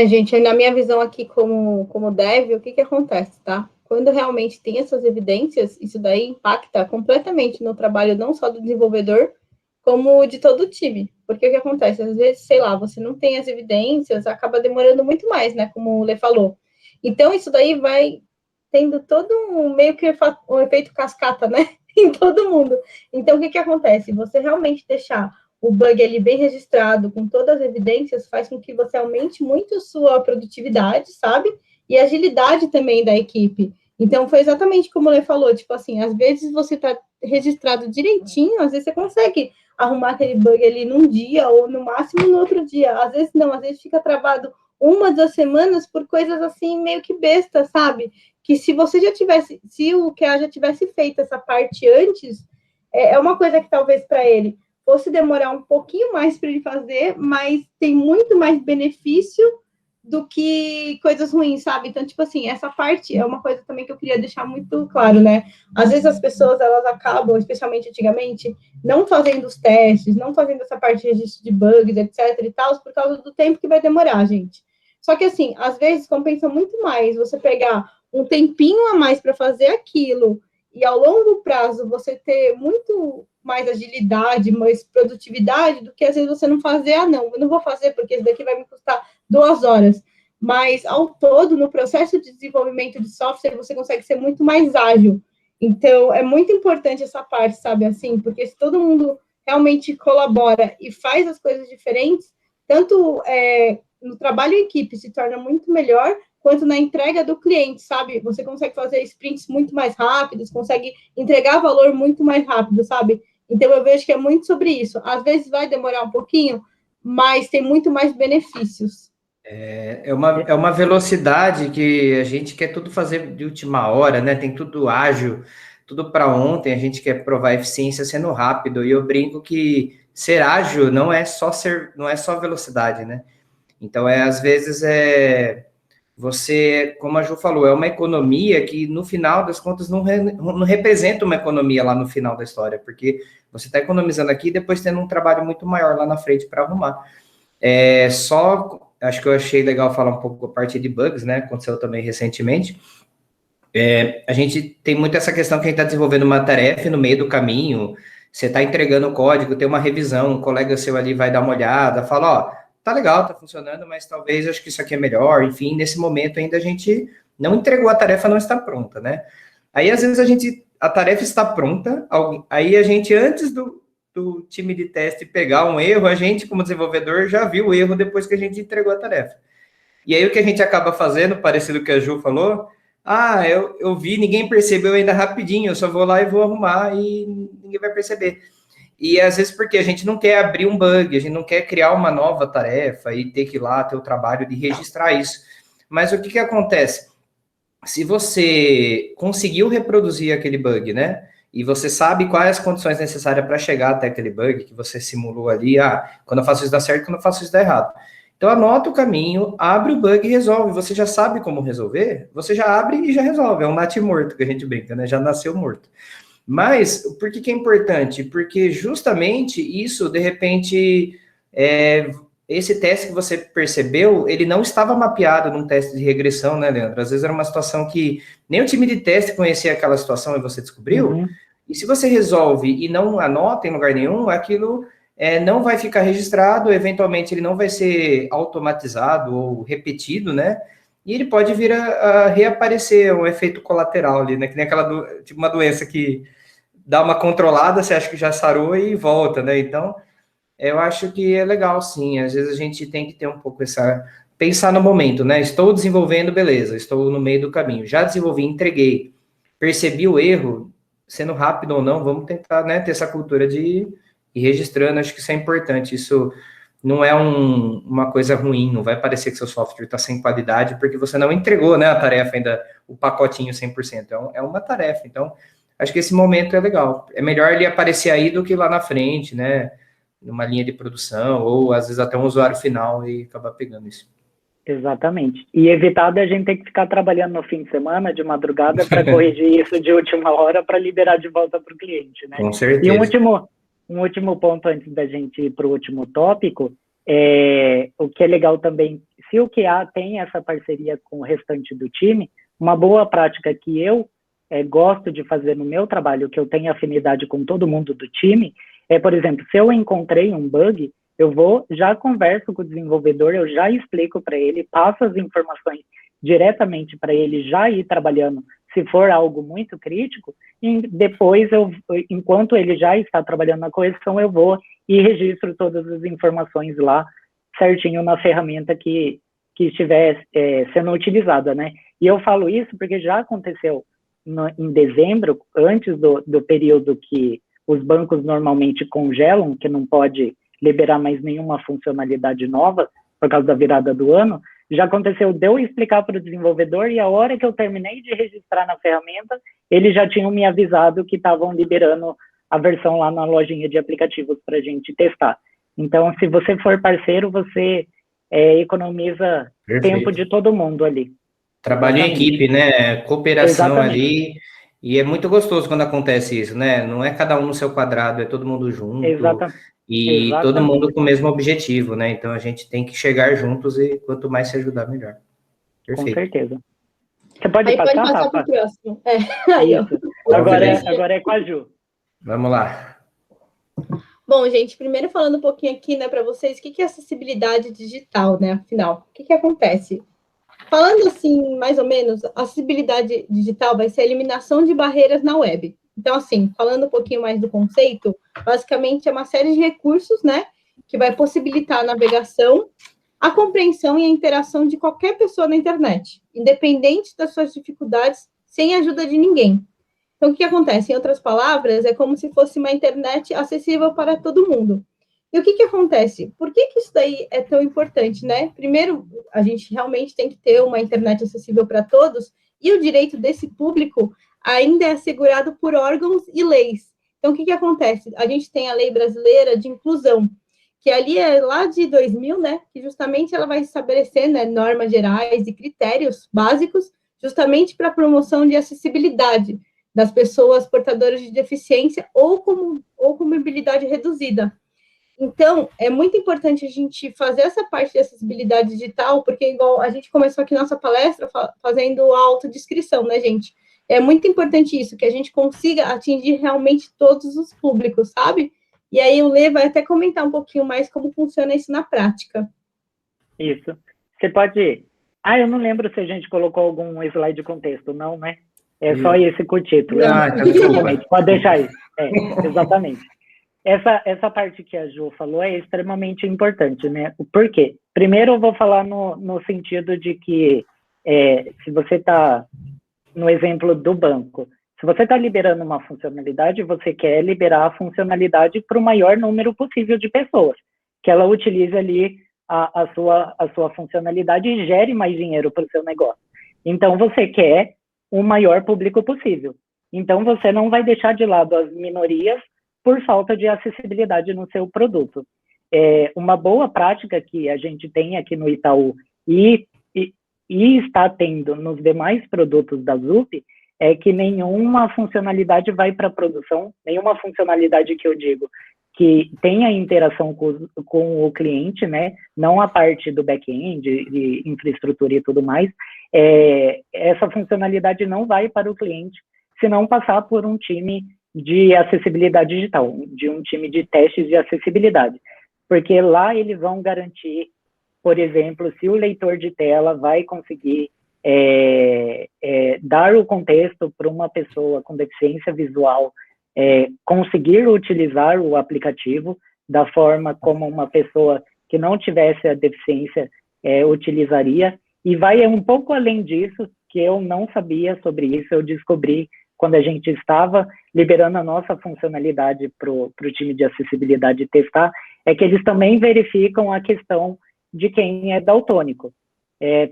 Gente, na minha visão aqui como dev, o que acontece, tá? Quando realmente tem essas evidências, isso daí impacta completamente no trabalho não só do desenvolvedor, como de todo o time. Porque o que acontece? Às vezes, sei lá, você não tem as evidências, acaba demorando muito mais, né? Como o Lê falou. Então, isso daí vai tendo todo meio que um efeito cascata, né? Em todo mundo. Então, o que acontece? Você realmente deixar o bug ali bem registrado, com todas as evidências, faz com que você aumente muito sua produtividade, sabe? E agilidade também da equipe. Então, foi exatamente como o Lê falou, tipo assim, às vezes você está registrado direitinho, às vezes você consegue arrumar aquele bug ali num dia, ou no máximo no outro dia. Às vezes não, às vezes fica travado 1, 2 semanas por coisas assim, meio que bestas, sabe? Que se você se o QA já tivesse feito essa parte antes, é uma coisa que talvez para ele fosse demorar um pouquinho mais para ele fazer, mas tem muito mais benefício do que coisas ruins, sabe? Então, tipo assim, essa parte é uma coisa também que eu queria deixar muito claro, né? Às vezes as pessoas, elas acabam, especialmente antigamente, não fazendo os testes, não fazendo essa parte de registro de bugs, etc e tal, por causa do tempo que vai demorar, gente. Só que, assim, às vezes compensa muito mais você pegar um tempinho a mais para fazer aquilo e, ao longo prazo, você ter muito mais agilidade, mais produtividade, do que, às vezes, você não fazer, não, eu não vou fazer porque isso daqui vai me custar 2 horas. Mas, ao todo, no processo de desenvolvimento de software, você consegue ser muito mais ágil. Então, é muito importante essa parte, sabe, assim, porque se todo mundo realmente colabora e faz as coisas diferentes, tanto no trabalho em equipe se torna muito melhor, quanto na entrega do cliente, sabe? Você consegue fazer sprints muito mais rápidos, consegue entregar valor muito mais rápido, sabe? Então, eu vejo que é muito sobre isso. Às vezes vai demorar um pouquinho, mas tem muito mais benefícios. É uma velocidade que a gente quer tudo fazer de última hora, né? Tem tudo ágil, tudo para ontem, a gente quer provar eficiência sendo rápido, e eu brinco que ser ágil não é só velocidade, né? Então, às vezes, você, como a Ju falou, é uma economia que, no final das contas, não representa uma economia lá no final da história, porque você está economizando aqui e depois tendo um trabalho muito maior lá na frente para arrumar. Acho que eu achei legal falar um pouco a parte de bugs, né? Aconteceu também recentemente. A gente tem muito essa questão que a gente está desenvolvendo uma tarefa e no meio do caminho, você está entregando o código, tem uma revisão, um colega seu ali vai dar uma olhada, fala, ó, tá legal, tá funcionando, mas talvez acho que isso aqui é melhor. Enfim, nesse momento ainda a gente não entregou a tarefa, não está pronta, né? Aí, às vezes, a tarefa está pronta, aí a gente, antes do time de teste pegar um erro, a gente, como desenvolvedor, já viu o erro depois que a gente entregou a tarefa. E aí, o que a gente acaba fazendo, parecido com o que a Ju falou, eu vi, ninguém percebeu ainda rapidinho, eu só vou lá e vou arrumar e ninguém vai perceber. E, às vezes, porque a gente não quer abrir um bug, a gente não quer criar uma nova tarefa e ter que ir lá ter o trabalho de registrar isso. Mas o que acontece? Se você conseguiu reproduzir aquele bug, né? E você sabe quais as condições necessárias para chegar até aquele bug que você simulou ali. Quando eu faço isso dá certo, quando eu faço isso dá errado. Então, anota o caminho, abre o bug e resolve. Você já sabe como resolver, você já abre e já resolve. É um natimorto que a gente brinca, né? Já nasceu morto. Mas, por que é importante? Porque justamente isso, de repente, esse teste que você percebeu, ele não estava mapeado num teste de regressão, né, Leandro? Às vezes era uma situação que nem o time de teste conhecia aquela situação e você descobriu. Uhum. E se você resolve e não anota em lugar nenhum, aquilo não vai ficar registrado, eventualmente ele não vai ser automatizado ou repetido, né? E ele pode vir a reaparecer, um efeito colateral ali, né? Que nem tipo uma doença que dá uma controlada, você acha que já sarou e volta, né? Então, eu acho que é legal, sim. Às vezes a gente tem que ter um pouco pensar no momento, né? Estou desenvolvendo, beleza, estou no meio do caminho. Já desenvolvi, entreguei, percebi o erro, sendo rápido ou não, vamos tentar, né, ter essa cultura de ir registrando. Acho que isso é importante. Isso não é uma coisa ruim, não vai parecer que seu software está sem qualidade, porque você não entregou, né, a tarefa ainda, o pacotinho 100%. É uma tarefa. Então, acho que esse momento é legal. É melhor ele aparecer aí do que lá na frente, né? Numa linha de produção, ou às vezes até um usuário final e acabar pegando isso. Exatamente. E evitar da gente ter que ficar trabalhando no fim de semana, de madrugada, para corrigir isso de última hora, para liberar de volta para o cliente, né? Com certeza. E um último ponto antes da gente ir para o último tópico, o que é legal também, se o QA tem essa parceria com o restante do time, uma boa prática que eu gosto de fazer no meu trabalho, que eu tenho afinidade com todo mundo do time, por exemplo, se eu encontrei um bug, eu já converso com o desenvolvedor, eu já explico para ele, passo as informações diretamente para ele já ir trabalhando, se for algo muito crítico, e depois, enquanto ele já está trabalhando na correção, eu vou e registro todas as informações lá, certinho na ferramenta que estiver sendo utilizada, né? E eu falo isso porque já aconteceu em dezembro, antes do período que os bancos normalmente congelam, que não pode liberar mais nenhuma funcionalidade nova por causa da virada do ano, já aconteceu de eu explicar para o desenvolvedor e a hora que eu terminei de registrar na ferramenta, eles já tinham me avisado que estavam liberando a versão lá na lojinha de aplicativos para a gente testar. Então, se você for parceiro, você economiza tempo de todo mundo ali. Trabalho em equipe, né? Cooperação. Exatamente. Ali. E é muito gostoso quando acontece isso, né? Não é cada um no seu quadrado, é todo mundo junto. E Exatamente. todo mundo com o mesmo objetivo, né? Então a gente tem que chegar juntos e quanto mais se ajudar, melhor. Perfeito. Com certeza. Você pode Aí passar, pode passar Rafa? para o próximo. Aí, ó. Isso. Agora é com a Ju. Vamos lá. Bom, gente, primeiro falando um pouquinho aqui, né, para vocês, o que é acessibilidade digital, né? Afinal, o que acontece? Falando assim, mais ou menos, acessibilidade digital vai ser a eliminação de barreiras na web. Então, assim, falando um pouquinho mais do conceito, basicamente é uma série de recursos, né, que vai possibilitar a navegação, a compreensão e a interação de qualquer pessoa na internet, independente das suas dificuldades, sem a ajuda de ninguém. Então, o que acontece? Em outras palavras, é como se fosse uma internet acessível para todo mundo. E o que acontece? Por que isso daí é tão importante, né? Primeiro, a gente realmente tem que ter uma internet acessível para todos, e o direito desse público ainda é assegurado por órgãos e leis. Então, o que acontece? A gente tem a Lei Brasileira de Inclusão, que ali é lá de 2000, né? Que justamente ela vai estabelecer, né, normas gerais e critérios básicos, justamente para a promoção de acessibilidade das pessoas portadoras de deficiência ou com mobilidade reduzida. Então, é muito importante a gente fazer essa parte de acessibilidade digital, porque igual a gente começou aqui nossa palestra fazendo a autodescrição, né, gente? É muito importante isso, que a gente consiga atingir realmente todos os públicos, sabe? E aí o Lê vai até comentar um pouquinho mais como funciona isso na prática. Isso. Você pode... eu não lembro se a gente colocou algum slide de contexto, não, né? É só esse com o título. Exatamente. Pode deixar aí. Exatamente. Essa parte que a Ju falou é extremamente importante, né? Por quê? Primeiro eu vou falar no sentido de que se você está no exemplo do banco, se você está liberando uma funcionalidade, você quer liberar a funcionalidade para o maior número possível de pessoas, que ela utilize ali a sua funcionalidade e gere mais dinheiro para o seu negócio. Então, você quer o maior público possível. Então, você não vai deixar de lado as minorias por falta de acessibilidade no seu produto. Uma boa prática que a gente tem aqui no Itaú e está tendo nos demais produtos da ZUP é que nenhuma funcionalidade vai para a produção, nenhuma funcionalidade que eu digo que tenha interação com o cliente, né? Não a parte do back-end, de infraestrutura e tudo mais, essa funcionalidade não vai para o cliente se não passar por um time de acessibilidade digital, de um time de testes de acessibilidade, porque lá eles vão garantir, por exemplo, se o leitor de tela vai conseguir dar o contexto para uma pessoa com deficiência visual conseguir utilizar o aplicativo da forma como uma pessoa que não tivesse a deficiência utilizaria, e vai um pouco além disso, que eu não sabia sobre isso, eu descobri quando a gente estava liberando a nossa funcionalidade para o time de acessibilidade testar, é que eles também verificam a questão de quem é daltônico,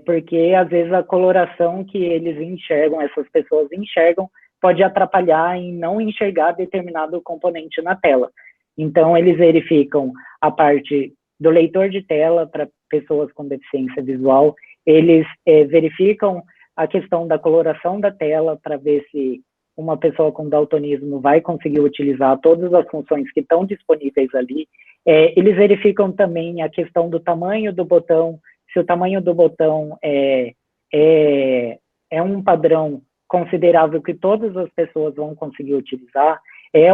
porque às vezes a coloração que eles enxergam, essas pessoas enxergam, pode atrapalhar em não enxergar determinado componente na tela. Então, eles verificam a parte do leitor de tela para pessoas com deficiência visual, eles verificam a questão da coloração da tela para ver se uma pessoa com daltonismo vai conseguir utilizar todas as funções que estão disponíveis ali. Eles verificam também a questão do tamanho do botão, se o tamanho do botão é um padrão considerável que todas as pessoas vão conseguir utilizar,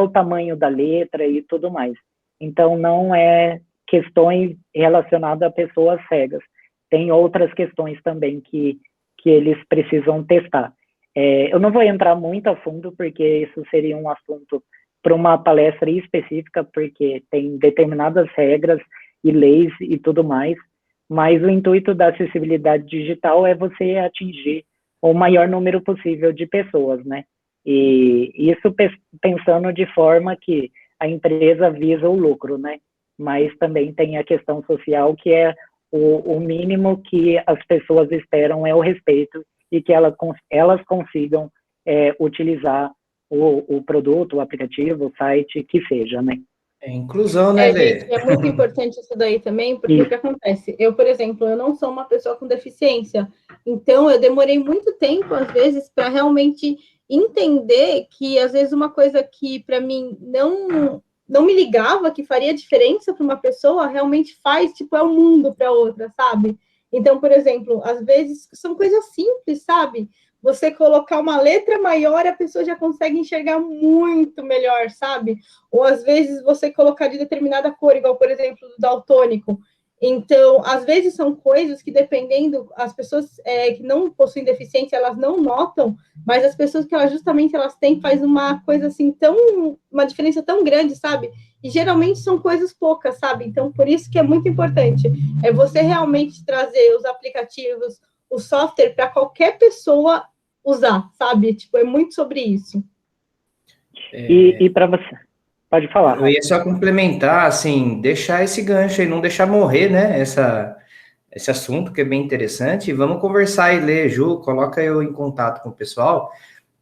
o tamanho da letra e tudo mais. Então, não é questões relacionadas a pessoas cegas. Tem outras questões também que eles precisam testar. Eu não vou entrar muito a fundo, porque isso seria um assunto para uma palestra específica, porque tem determinadas regras e leis e tudo mais, mas o intuito da acessibilidade digital é você atingir o maior número possível de pessoas, né? E isso pensando de forma que a empresa visa o lucro, né? Mas também tem a questão social, que é o mínimo que as pessoas esperam é o respeito e que elas consigam utilizar o produto, o aplicativo, o site, que seja, né? Inclusão, né, Lê? Gente, é muito importante isso daí também, porque o que acontece? Eu, por exemplo, eu não sou uma pessoa com deficiência, então eu demorei muito tempo, às vezes, para realmente entender que, às vezes, uma coisa que, para mim, não me ligava, que faria diferença para uma pessoa, realmente faz, tipo, é um mundo para outra, sabe? Então, por exemplo, às vezes, são coisas simples, sabe? Você colocar uma letra maior, a pessoa já consegue enxergar muito melhor, sabe? Ou, às vezes, você colocar de determinada cor, igual, por exemplo, do daltônico. Então, às vezes são coisas que, dependendo, as pessoas que não possuem deficiência, elas não notam, mas as pessoas que elas têm, faz uma coisa assim, uma diferença tão grande, sabe? E geralmente são coisas poucas, sabe? Então, por isso que é muito importante, é você realmente trazer os aplicativos, o software para qualquer pessoa usar, sabe? Tipo, é muito sobre isso. E para você? Pode falar. Eu ia só complementar, assim, deixar esse gancho aí, não deixar morrer, né, esse assunto que é bem interessante. E vamos conversar e ler, Ju, coloca eu em contato com o pessoal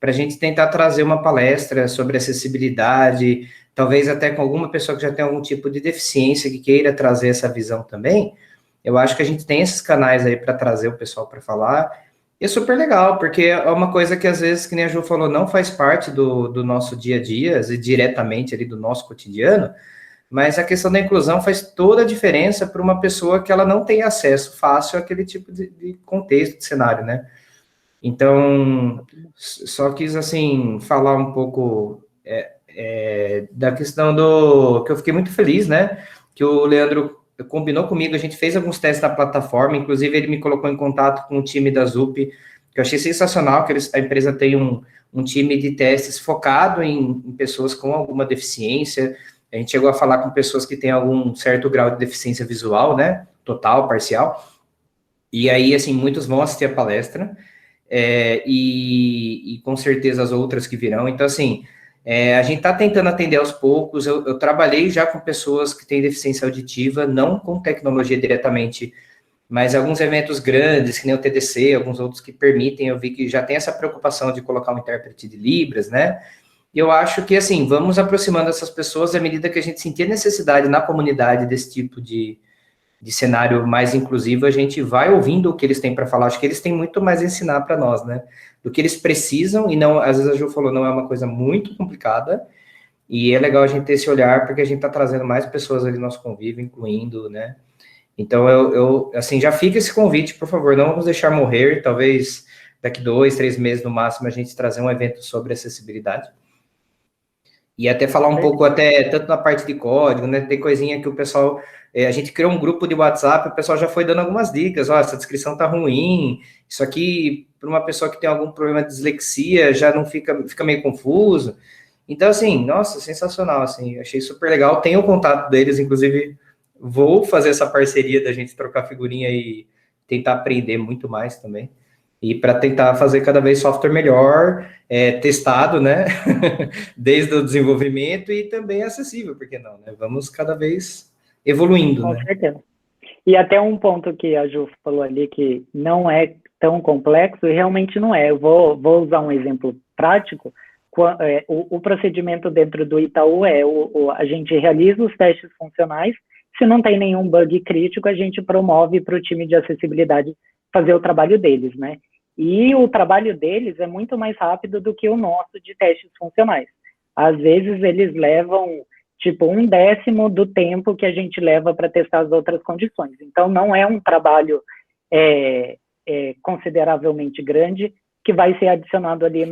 para a gente tentar trazer uma palestra sobre acessibilidade, talvez até com alguma pessoa que já tem algum tipo de deficiência que queira trazer essa visão também. Eu acho que a gente tem esses canais aí para trazer o pessoal para falar. E é super legal, porque é uma coisa que às vezes, que nem a Ju falou, não faz parte do nosso dia a dia, e diretamente ali do nosso cotidiano, mas a questão da inclusão faz toda a diferença para uma pessoa que ela não tem acesso fácil àquele tipo de contexto, de cenário, né? Então, só quis, assim, falar um pouco da questão que eu fiquei muito feliz, né? Que o Leandro combinou comigo, a gente fez alguns testes na plataforma, inclusive ele me colocou em contato com o time da ZUP, que eu achei sensacional, que a empresa tem um time de testes focado em pessoas com alguma deficiência. A gente chegou a falar com pessoas que têm algum certo grau de deficiência visual, né, total, parcial, e aí, assim, muitos vão assistir a palestra, e com certeza as outras que virão. Então, assim, a gente está tentando atender aos poucos. Eu trabalhei já com pessoas que têm deficiência auditiva, não com tecnologia diretamente, mas alguns eventos grandes, que nem o TDC, alguns outros que permitem, eu vi que já tem essa preocupação de colocar um intérprete de Libras, né? E eu acho que, assim, vamos aproximando essas pessoas à medida que a gente sentir necessidade na comunidade desse tipo de cenário mais inclusivo, a gente vai ouvindo o que eles têm para falar. Acho que eles têm muito mais a ensinar para nós, né? Do que eles precisam, e não, às vezes a Ju falou, não é uma coisa muito complicada, e é legal a gente ter esse olhar, porque a gente está trazendo mais pessoas ali no nosso convívio, incluindo, né? Então, eu assim, já fica esse convite, por favor, não vamos deixar morrer, talvez daqui 2, 3 meses no máximo, a gente trazer um evento sobre acessibilidade. E até falar um pouco, até tanto na parte de código, né? Tem coisinha que o pessoal... a gente criou um grupo de WhatsApp, o pessoal já foi dando algumas dicas. Ó, essa descrição tá ruim, isso aqui, para uma pessoa que tem algum problema de dislexia, já não fica meio confuso. Então, assim, nossa, sensacional, assim, achei super legal. Tenho o contato deles, inclusive, vou fazer essa parceria da gente trocar figurinha e tentar aprender muito mais também. E para tentar fazer cada vez software melhor, testado, né? Desde o desenvolvimento e também acessível, por que não, né? Vamos cada vez evoluindo, Com né? certeza. E até um ponto que a Ju falou ali, que não é tão complexo, e realmente não é. Eu vou usar um exemplo prático. O procedimento dentro do Itaú a gente realiza os testes funcionais, se não tem nenhum bug crítico, a gente promove para o time de acessibilidade fazer o trabalho deles, né? E o trabalho deles é muito mais rápido do que o nosso de testes funcionais. Às vezes, eles levam, tipo, 1/10 do tempo que a gente leva para testar as outras condições. Então, não é um trabalho consideravelmente grande que vai ser adicionado ali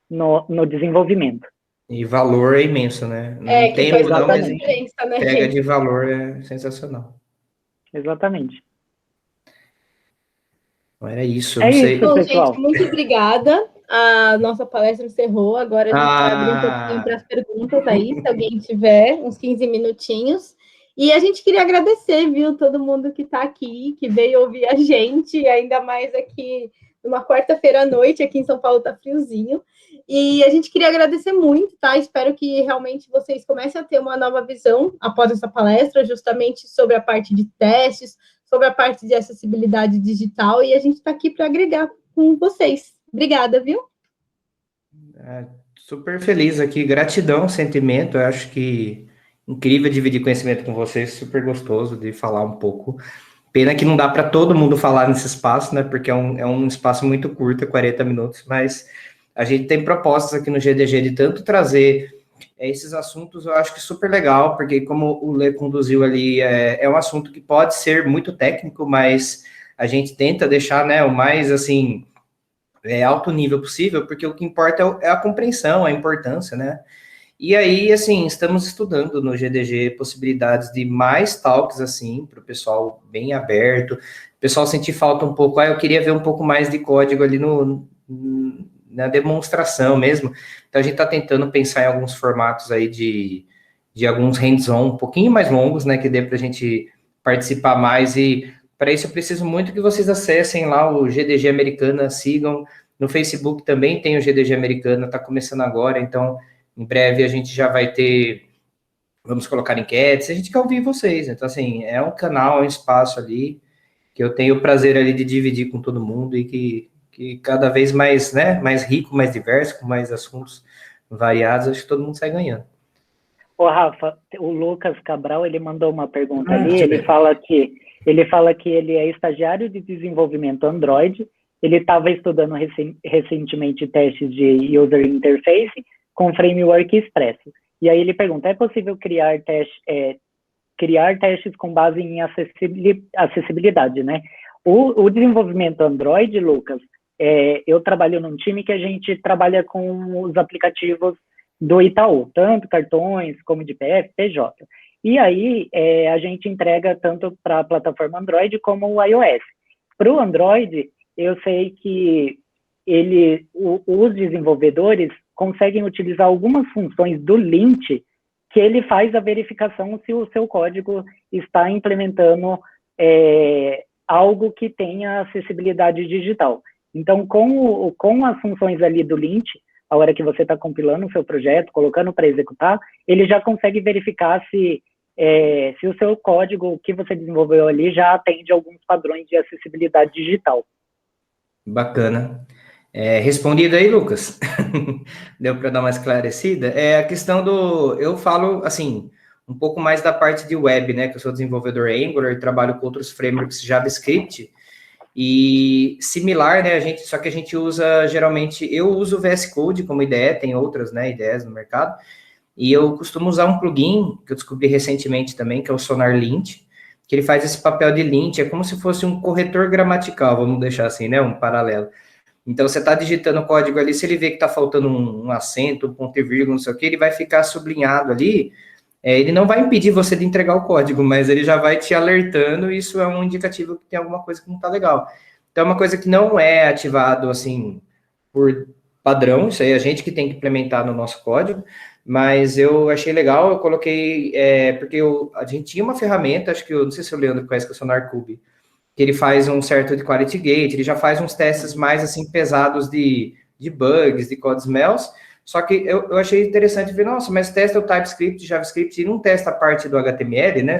no desenvolvimento. E valor é imenso, né? Não que tem faz não, mas diferença, né, pega gente? de valor é sensacional. Exatamente. Era isso, É não sei. isso, Bom, pessoal. gente, muito obrigada. A nossa palestra encerrou. Agora a gente vai abrir um pouquinho para as perguntas aí, se alguém tiver, uns 15 minutinhos. E a gente queria agradecer, viu, todo mundo que está aqui, que veio ouvir a gente, ainda mais aqui numa quarta-feira à noite, aqui em São Paulo tá friozinho. E a gente queria agradecer muito, tá? Espero que realmente vocês comecem a ter uma nova visão após essa palestra, justamente sobre a parte de testes, sobre a parte de acessibilidade digital, e a gente está aqui para agregar com vocês. Obrigada, viu? Super feliz aqui, gratidão, sentimento, eu acho que incrível dividir conhecimento com vocês, super gostoso de falar um pouco. Pena que não dá para todo mundo falar nesse espaço, né, porque é um espaço muito curto, 40 minutos, mas a gente tem propostas aqui no GDG de tanto trazer esses assuntos, eu acho que super legal, porque como o Lê conduziu ali, é um assunto que pode ser muito técnico, mas a gente tenta deixar, né, o mais, assim, alto nível possível, porque o que importa é a compreensão, a importância, né? E aí, assim, estamos estudando no GDG possibilidades de mais talks, assim, para o pessoal bem aberto, o pessoal sentir falta um pouco, eu queria ver um pouco mais de código ali na demonstração mesmo. Então, a gente está tentando pensar em alguns formatos aí de alguns hands-on um pouquinho mais longos, né, que dê para a gente participar mais, e para isso eu preciso muito que vocês acessem lá o GDG Americana, sigam, no Facebook também tem o GDG Americana, está começando agora, então em breve a gente já vai ter, vamos colocar enquetes, a gente quer ouvir vocês. Então, assim, é um canal, é um espaço ali que eu tenho o prazer ali de dividir com todo mundo e que cada vez mais, né, mais rico, mais diverso, com mais assuntos variados, acho que todo mundo sai ganhando. Ô, Rafa, o Lucas Cabral, ele mandou uma pergunta ali, ele fala que ele é estagiário de desenvolvimento Android, ele estava estudando recentemente testes de User Interface com Framework Expresso. E aí ele pergunta, é possível criar testes com base em acessibilidade, né? O desenvolvimento Android, Lucas, eu trabalho num time que a gente trabalha com os aplicativos do Itaú, tanto cartões como de PF, PJ. E aí a gente entrega tanto para a plataforma Android como o iOS. Para o Android, eu sei que os desenvolvedores conseguem utilizar algumas funções do Lint que ele faz a verificação se o seu código está implementando algo que tenha acessibilidade digital. Então, com as funções ali do Lint, a hora que você está compilando o seu projeto, colocando para executar, ele já consegue verificar se o seu código que você desenvolveu ali já atende alguns padrões de acessibilidade digital. Bacana. Respondido aí, Lucas? Deu para dar uma esclarecida? A questão eu falo, assim, um pouco mais da parte de web, né, que eu sou desenvolvedor Angular e trabalho com outros frameworks JavaScript, e similar, né, só que a gente usa, geralmente, eu uso o VS Code como IDE, tem outras, né, IDEs no mercado, e eu costumo usar um plugin, que eu descobri recentemente também, que é o SonarLint, que ele faz esse papel de lint, é como se fosse um corretor gramatical, vamos deixar assim, né, um paralelo. Então, você está digitando o código ali, se ele vê que está faltando um acento, um ponto e vírgula, não sei o que, ele vai ficar sublinhado ali, ele não vai impedir você de entregar o código, mas ele já vai te alertando, e isso é um indicativo que tem alguma coisa que não está legal. Então, é uma coisa que não é ativado, assim, por padrão, isso aí é a gente que tem que implementar no nosso código, mas eu achei legal, eu coloquei, porque a gente tinha uma ferramenta, acho que, não sei se o Leandro conhece, que é o SonarCube, que ele faz um certo de quality gate, ele já faz uns testes mais, assim, pesados de bugs, de code smells, só que eu achei interessante ver, nossa, mas testa o TypeScript, JavaScript, e não testa a parte do HTML, né,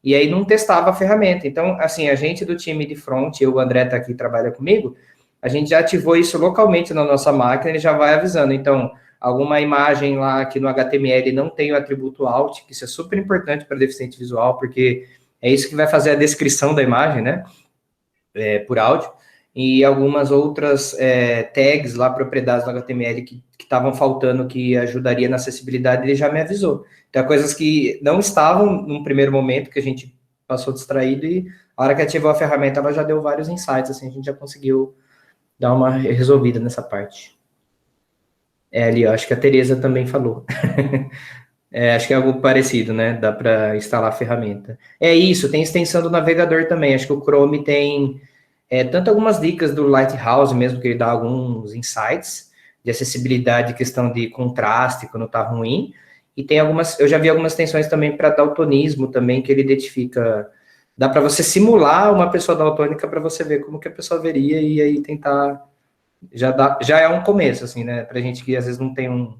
e aí não testava a ferramenta. Então, assim, a gente do time de front, o André tá aqui, trabalha comigo, a gente já ativou isso localmente na nossa máquina, ele já vai avisando. Então, alguma imagem lá que no HTML não tem o atributo alt, que isso é super importante para deficiente visual, porque é isso que vai fazer a descrição da imagem, né, por áudio, e algumas outras tags lá, propriedades do HTML que estavam faltando, que ajudaria na acessibilidade, ele já me avisou. Então, coisas que não estavam num primeiro momento, que a gente passou distraído, e a hora que ativou a ferramenta, ela já deu vários insights, assim, a gente já conseguiu dar uma resolvida nessa parte. Ali, ó, acho que a Tereza também falou. Acho que é algo parecido, né? Dá para instalar a ferramenta. É isso, tem extensão do navegador também. Acho que o Chrome tem tanto algumas dicas do Lighthouse mesmo, que ele dá alguns insights de acessibilidade, questão de contraste quando tá ruim. E tem eu já vi algumas extensões também para daltonismo também, que ele identifica. Dá para você simular uma pessoa daltônica para você ver como que a pessoa veria e aí tentar. Já é um começo, assim, né? Pra gente que às vezes não tem um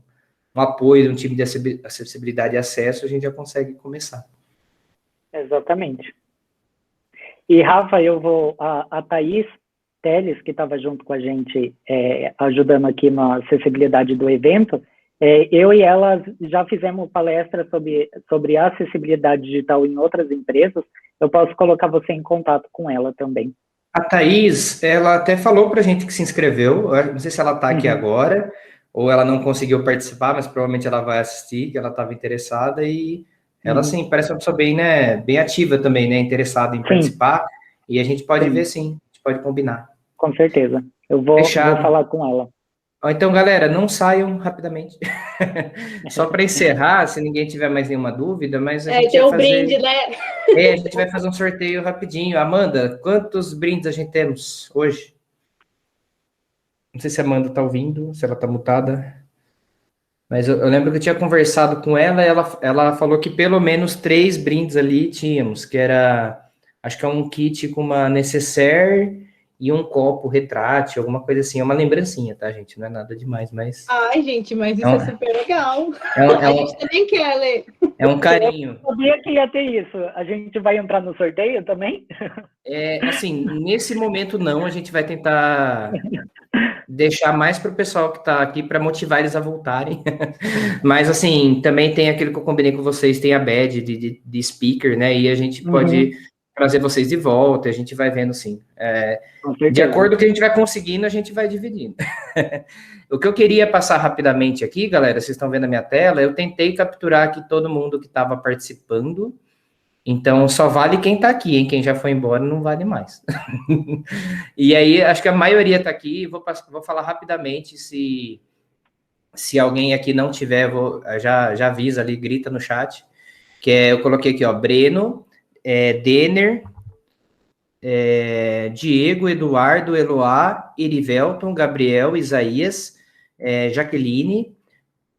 apoio de um time de acessibilidade e acesso, a gente já consegue começar. Exatamente. E, Rafa, a Thaís Teles, que estava junto com a gente, ajudando aqui na acessibilidade do evento, eu e ela já fizemos palestra sobre acessibilidade digital em outras empresas. Eu posso colocar você em contato com ela também. A Thaís, ela até falou pra gente que se inscreveu, eu não sei se ela tá aqui Uhum. agora, ou ela não conseguiu participar, mas provavelmente ela vai assistir, que ela estava interessada, e ela, sim, parece uma pessoa bem, né, bem ativa também, né, interessada em Sim, participar, e a gente pode sim, ver, sim, a gente pode combinar. com certeza. Eu vou Fechado. falar com ela. Ó, então, galera, não saiam rapidamente. Só para encerrar, se ninguém tiver mais nenhuma dúvida, mas a gente tem ia o fazer... brinde, né? a gente vai fazer um sorteio rapidinho. Amanda, quantos brindes a gente temos hoje? Não sei se a Amanda tá ouvindo, se ela tá mutada. Mas eu lembro que eu tinha conversado com ela, e ela falou que pelo menos 3 brindes ali tínhamos, que era, acho que é um kit com uma necessaire e um copo retrátil, alguma coisa assim. É uma lembrancinha, tá, gente? Não é nada demais, mas Ai, gente, mas isso É um- é super legal. é A um, gente também quer, Lê. é um carinho. Eu sabia que ia ter isso. A gente vai entrar no sorteio também? Assim, nesse momento não, a gente vai tentar deixar mais para o pessoal que está aqui para motivar eles a voltarem. Mas, assim, também tem aquilo que eu combinei com vocês, tem a badge de speaker, né? E a gente pode trazer vocês de volta, a gente vai vendo, sim. Com certeza. De acordo com o que a gente vai conseguindo, a gente vai dividindo. O que eu queria passar rapidamente aqui, galera, vocês estão vendo a minha tela, eu tentei capturar aqui todo mundo que estava participando. Então, só vale quem está aqui, hein? Quem já foi embora não vale mais. E aí, acho que a maioria está aqui. Vou falar rapidamente. Se alguém aqui não tiver, já avisa ali, grita no chat. Eu coloquei aqui, ó, Breno, Denner, Diego, Eduardo, Eloá, Erivelton, Gabriel, Isaías, Jaqueline,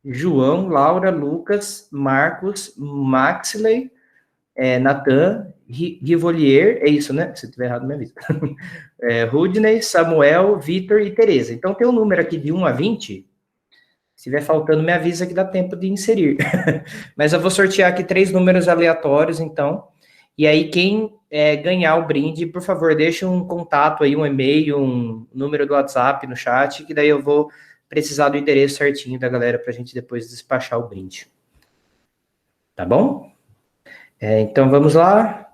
João, Laura, Lucas, Marcos, Maxley, Natan, Rivolier, é isso, né? Se eu estiver errado, me avisa. Rudney, Samuel, Vitor e Tereza. Então, tem um número aqui de 1 a 20. Se estiver faltando, me avisa que dá tempo de inserir. Mas eu vou sortear aqui 3 números aleatórios, então. E aí, quem ganhar o brinde, por favor, deixa um contato aí, um e-mail, um número do WhatsApp no chat, que daí eu vou precisar do endereço certinho da galera para a gente depois despachar o brinde. Tá bom? Então, vamos lá.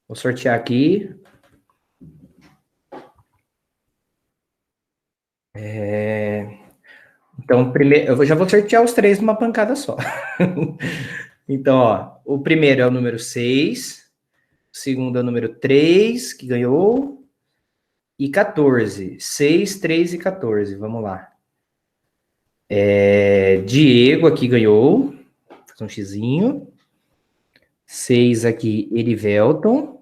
Vou sortear aqui. Então, primeiro, eu já vou sortear os 3 numa pancada só. Então, ó, o primeiro é o número 6, o segundo é o número 3, que ganhou, e 14. 6, 3 e 14, vamos lá. Diego aqui ganhou, vou fazer um xizinho. 6 aqui, Erivelton,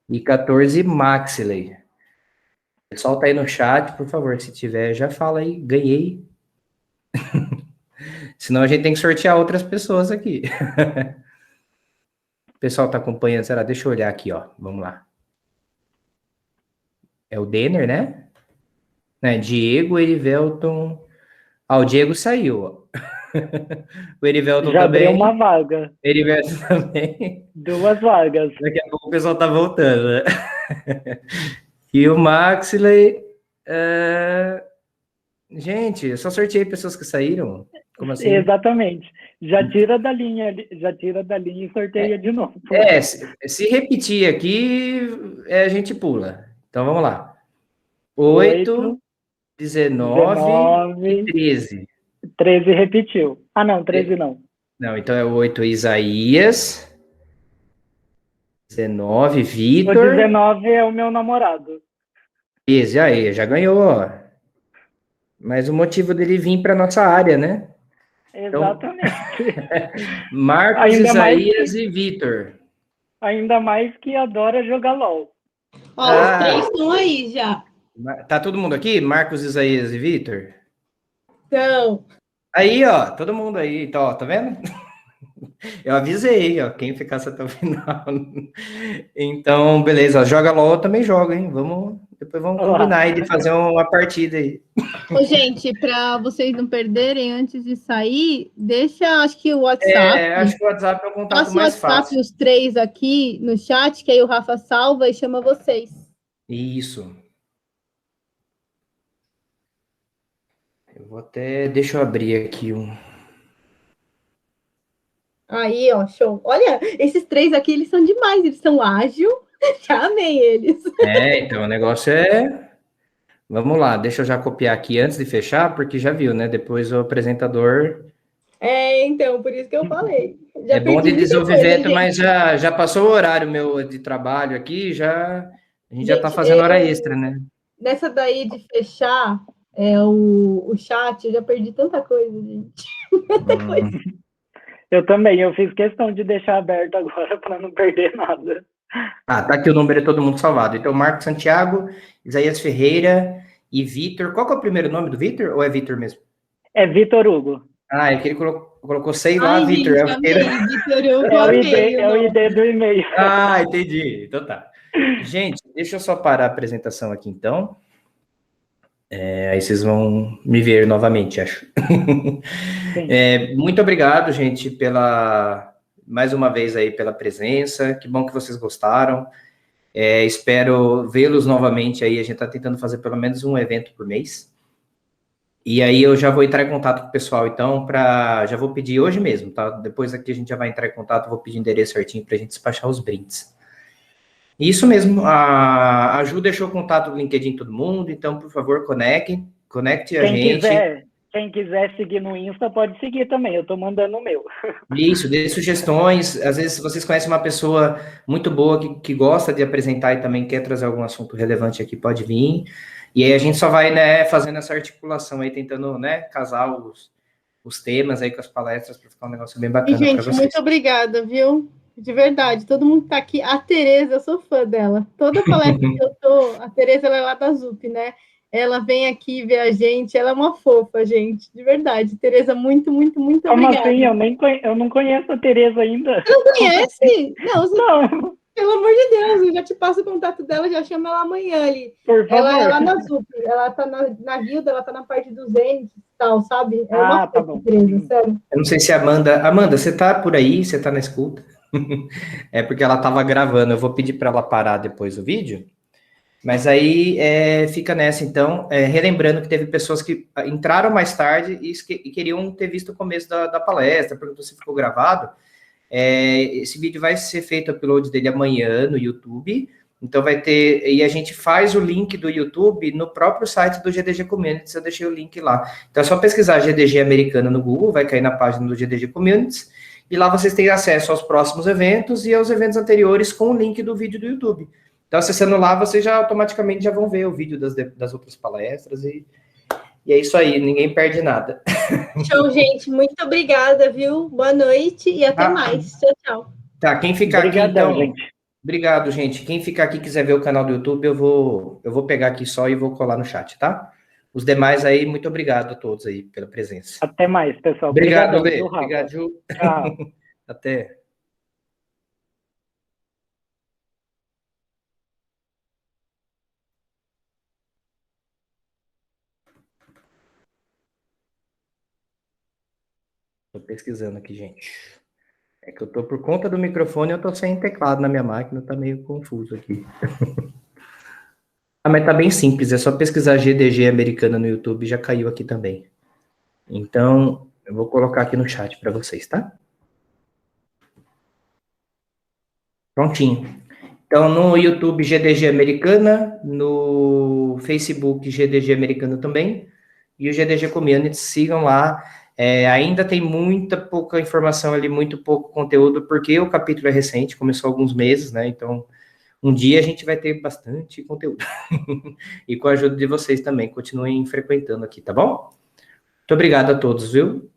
e 14, Maxley. O pessoal tá aí no chat, por favor, se tiver, já fala aí, ganhei. Senão a gente tem que sortear outras pessoas aqui. O pessoal tá acompanhando, será? Deixa eu olhar aqui, ó. Vamos lá. É o Denner, né? Diego, Erivelton. O Diego saiu, ó. O Erivelton Já também. abriu uma vaga. Erivelton também. 2 vagas. Daqui a pouco o pessoal tá voltando, né? E o Maxley. Gente, eu só sorteei pessoas que saíram. Como assim? Exatamente. Já tira da linha e sorteia de novo. Se repetir aqui, a gente pula. Então vamos lá. 8, 19 e 13. 13 repetiu. Ah, não, 13 não. Não, então é 8 Isaías. 19 Vitor. O 19 é o meu namorado. 13, aí, já ganhou, ó. Mas o motivo dele vir para nossa área, né? Exatamente. Marcos, Ainda Isaías e Vitor. Ainda mais que adora jogar LOL. Ó, os 3 estão aí já. Tá todo mundo aqui? Marcos, Isaías e Vitor? Então. Aí, ó, todo mundo aí. Então, ó, tá vendo? Eu avisei, ó, quem ficasse até o final. Então, beleza, joga LOL, eu também jogo, hein? Depois vamos combinar aí de fazer uma partida aí. Ô, gente, para vocês não perderem, antes de sair, deixa, acho que o WhatsApp. Acho que o WhatsApp é o contato mais fácil. Passa o WhatsApp os 3 aqui no chat, que aí o Rafa salva e chama vocês. Isso. Deixa eu abrir aqui um. Aí, ó, show. Olha, esses 3 aqui, eles são demais, eles são ágil, Chamei eles. Então o negócio é... Vamos lá, deixa eu já copiar aqui antes de fechar, porque já viu, né? Depois o apresentador... Então, por isso que eu falei. Já É bom perdi de muita coisa, desenvolvimento, gente. mas já passou o horário meu de trabalho aqui, a gente já tá Gente, fazendo hora extra, né? Nessa daí de fechar o chat, eu já perdi tanta coisa, gente. Eu também, eu fiz questão de deixar aberto agora para não perder nada. Tá aqui o número, é todo mundo salvado. Então, Marcos Santiago, Isaías Ferreira e Vitor. Qual que é o primeiro nome do Vitor? Ou é Vitor mesmo? É Vitor Hugo. É que ele colocou sei lá, Vitor. Gente, amei, Vitor Hugo, é o ID do e-mail. Entendi. Então tá. Gente, deixa eu só parar a apresentação aqui, então. Aí vocês vão me ver novamente, acho. Muito obrigado, gente, mais uma vez aí pela presença. Que bom que vocês gostaram. Espero vê-los novamente aí. A gente está tentando fazer pelo menos um evento por mês. E aí eu já vou entrar em contato com o pessoal, então, já vou pedir hoje mesmo, tá? Depois aqui a gente já vai entrar em contato, vou pedir o endereço certinho para a gente despachar os brindes. Isso mesmo, a Ju deixou o contato do LinkedIn em todo mundo, então, por favor, conecte a gente. Quem quiser seguir no Insta, pode seguir também, eu estou mandando o meu. Isso, dê sugestões, às vezes vocês conhecem uma pessoa muito boa que gosta de apresentar e também quer trazer algum assunto relevante aqui, pode vir. E aí a gente só vai, né, fazendo essa articulação aí, tentando, né, casar os temas aí com as palestras para ficar um negócio bem bacana para vocês. Gente, muito obrigada, viu? De verdade, todo mundo que tá aqui. A Tereza, eu sou fã dela. Toda palestra que eu tô, a Tereza, ela é lá da ZUP, né? Ela vem aqui ver a gente, ela é uma fofa, gente, de verdade. Tereza, muito, muito, muito obrigada. Como assim? Eu não conheço a Tereza ainda. Você não conhece? Não. Pelo amor de Deus, eu já te passo o contato dela, já chamo ela amanhã ali. Por favor. Ela é lá na ZUP, ela tá na guilda, ela tá na parte do Zenit e tal, sabe? É uma tá bom. Tereza, sério. Eu não sei se a Amanda, você tá por aí? Você tá na escuta? É porque ela tava gravando, eu vou pedir para ela parar depois o vídeo. Mas aí fica nessa, então, relembrando que teve pessoas que entraram mais tarde e queriam ter visto o começo da palestra, perguntou se ficou gravado. Esse vídeo vai ser feito o upload dele amanhã no YouTube, então vai ter, e a gente faz o link do YouTube no próprio site do GDG Communities, eu deixei o link lá. Então é só pesquisar GDG Americana no Google, vai cair na página do GDG Communities, e lá vocês têm acesso aos próximos eventos e aos eventos anteriores com o link do vídeo do YouTube. Então, acessando lá, vocês já automaticamente já vão ver o vídeo das outras palestras e é isso aí, ninguém perde nada. Show, gente. Muito obrigada, viu? Boa noite e até mais. Tchau, tchau. Tá, quem ficar Obrigadão, aqui, então... gente. Obrigado, gente. Quem ficar aqui e quiser ver o canal do YouTube, eu vou pegar aqui só e vou colar no chat, tá? Os demais aí, muito obrigado a todos aí pela presença. Até mais, pessoal. Obrigado, Lê. Obrigado, Ju. Tchau. Até. Tô pesquisando aqui, gente. É que eu tô por conta do microfone, eu tô sem teclado na minha máquina, tá meio confuso aqui. Mas tá bem simples, é só pesquisar GDG Americana no YouTube, já caiu aqui também. Então, eu vou colocar aqui no chat para vocês, tá? Prontinho. Então, no YouTube, GDG Americana, no Facebook, GDG Americana também, e o GDG Community, sigam lá. Ainda tem pouca informação ali, muito pouco conteúdo, porque o capítulo é recente, começou há alguns meses, né? Então, um dia a gente vai ter bastante conteúdo. E com a ajuda de vocês também, continuem frequentando aqui, tá bom? Muito obrigado a todos, viu?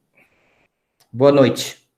Boa noite.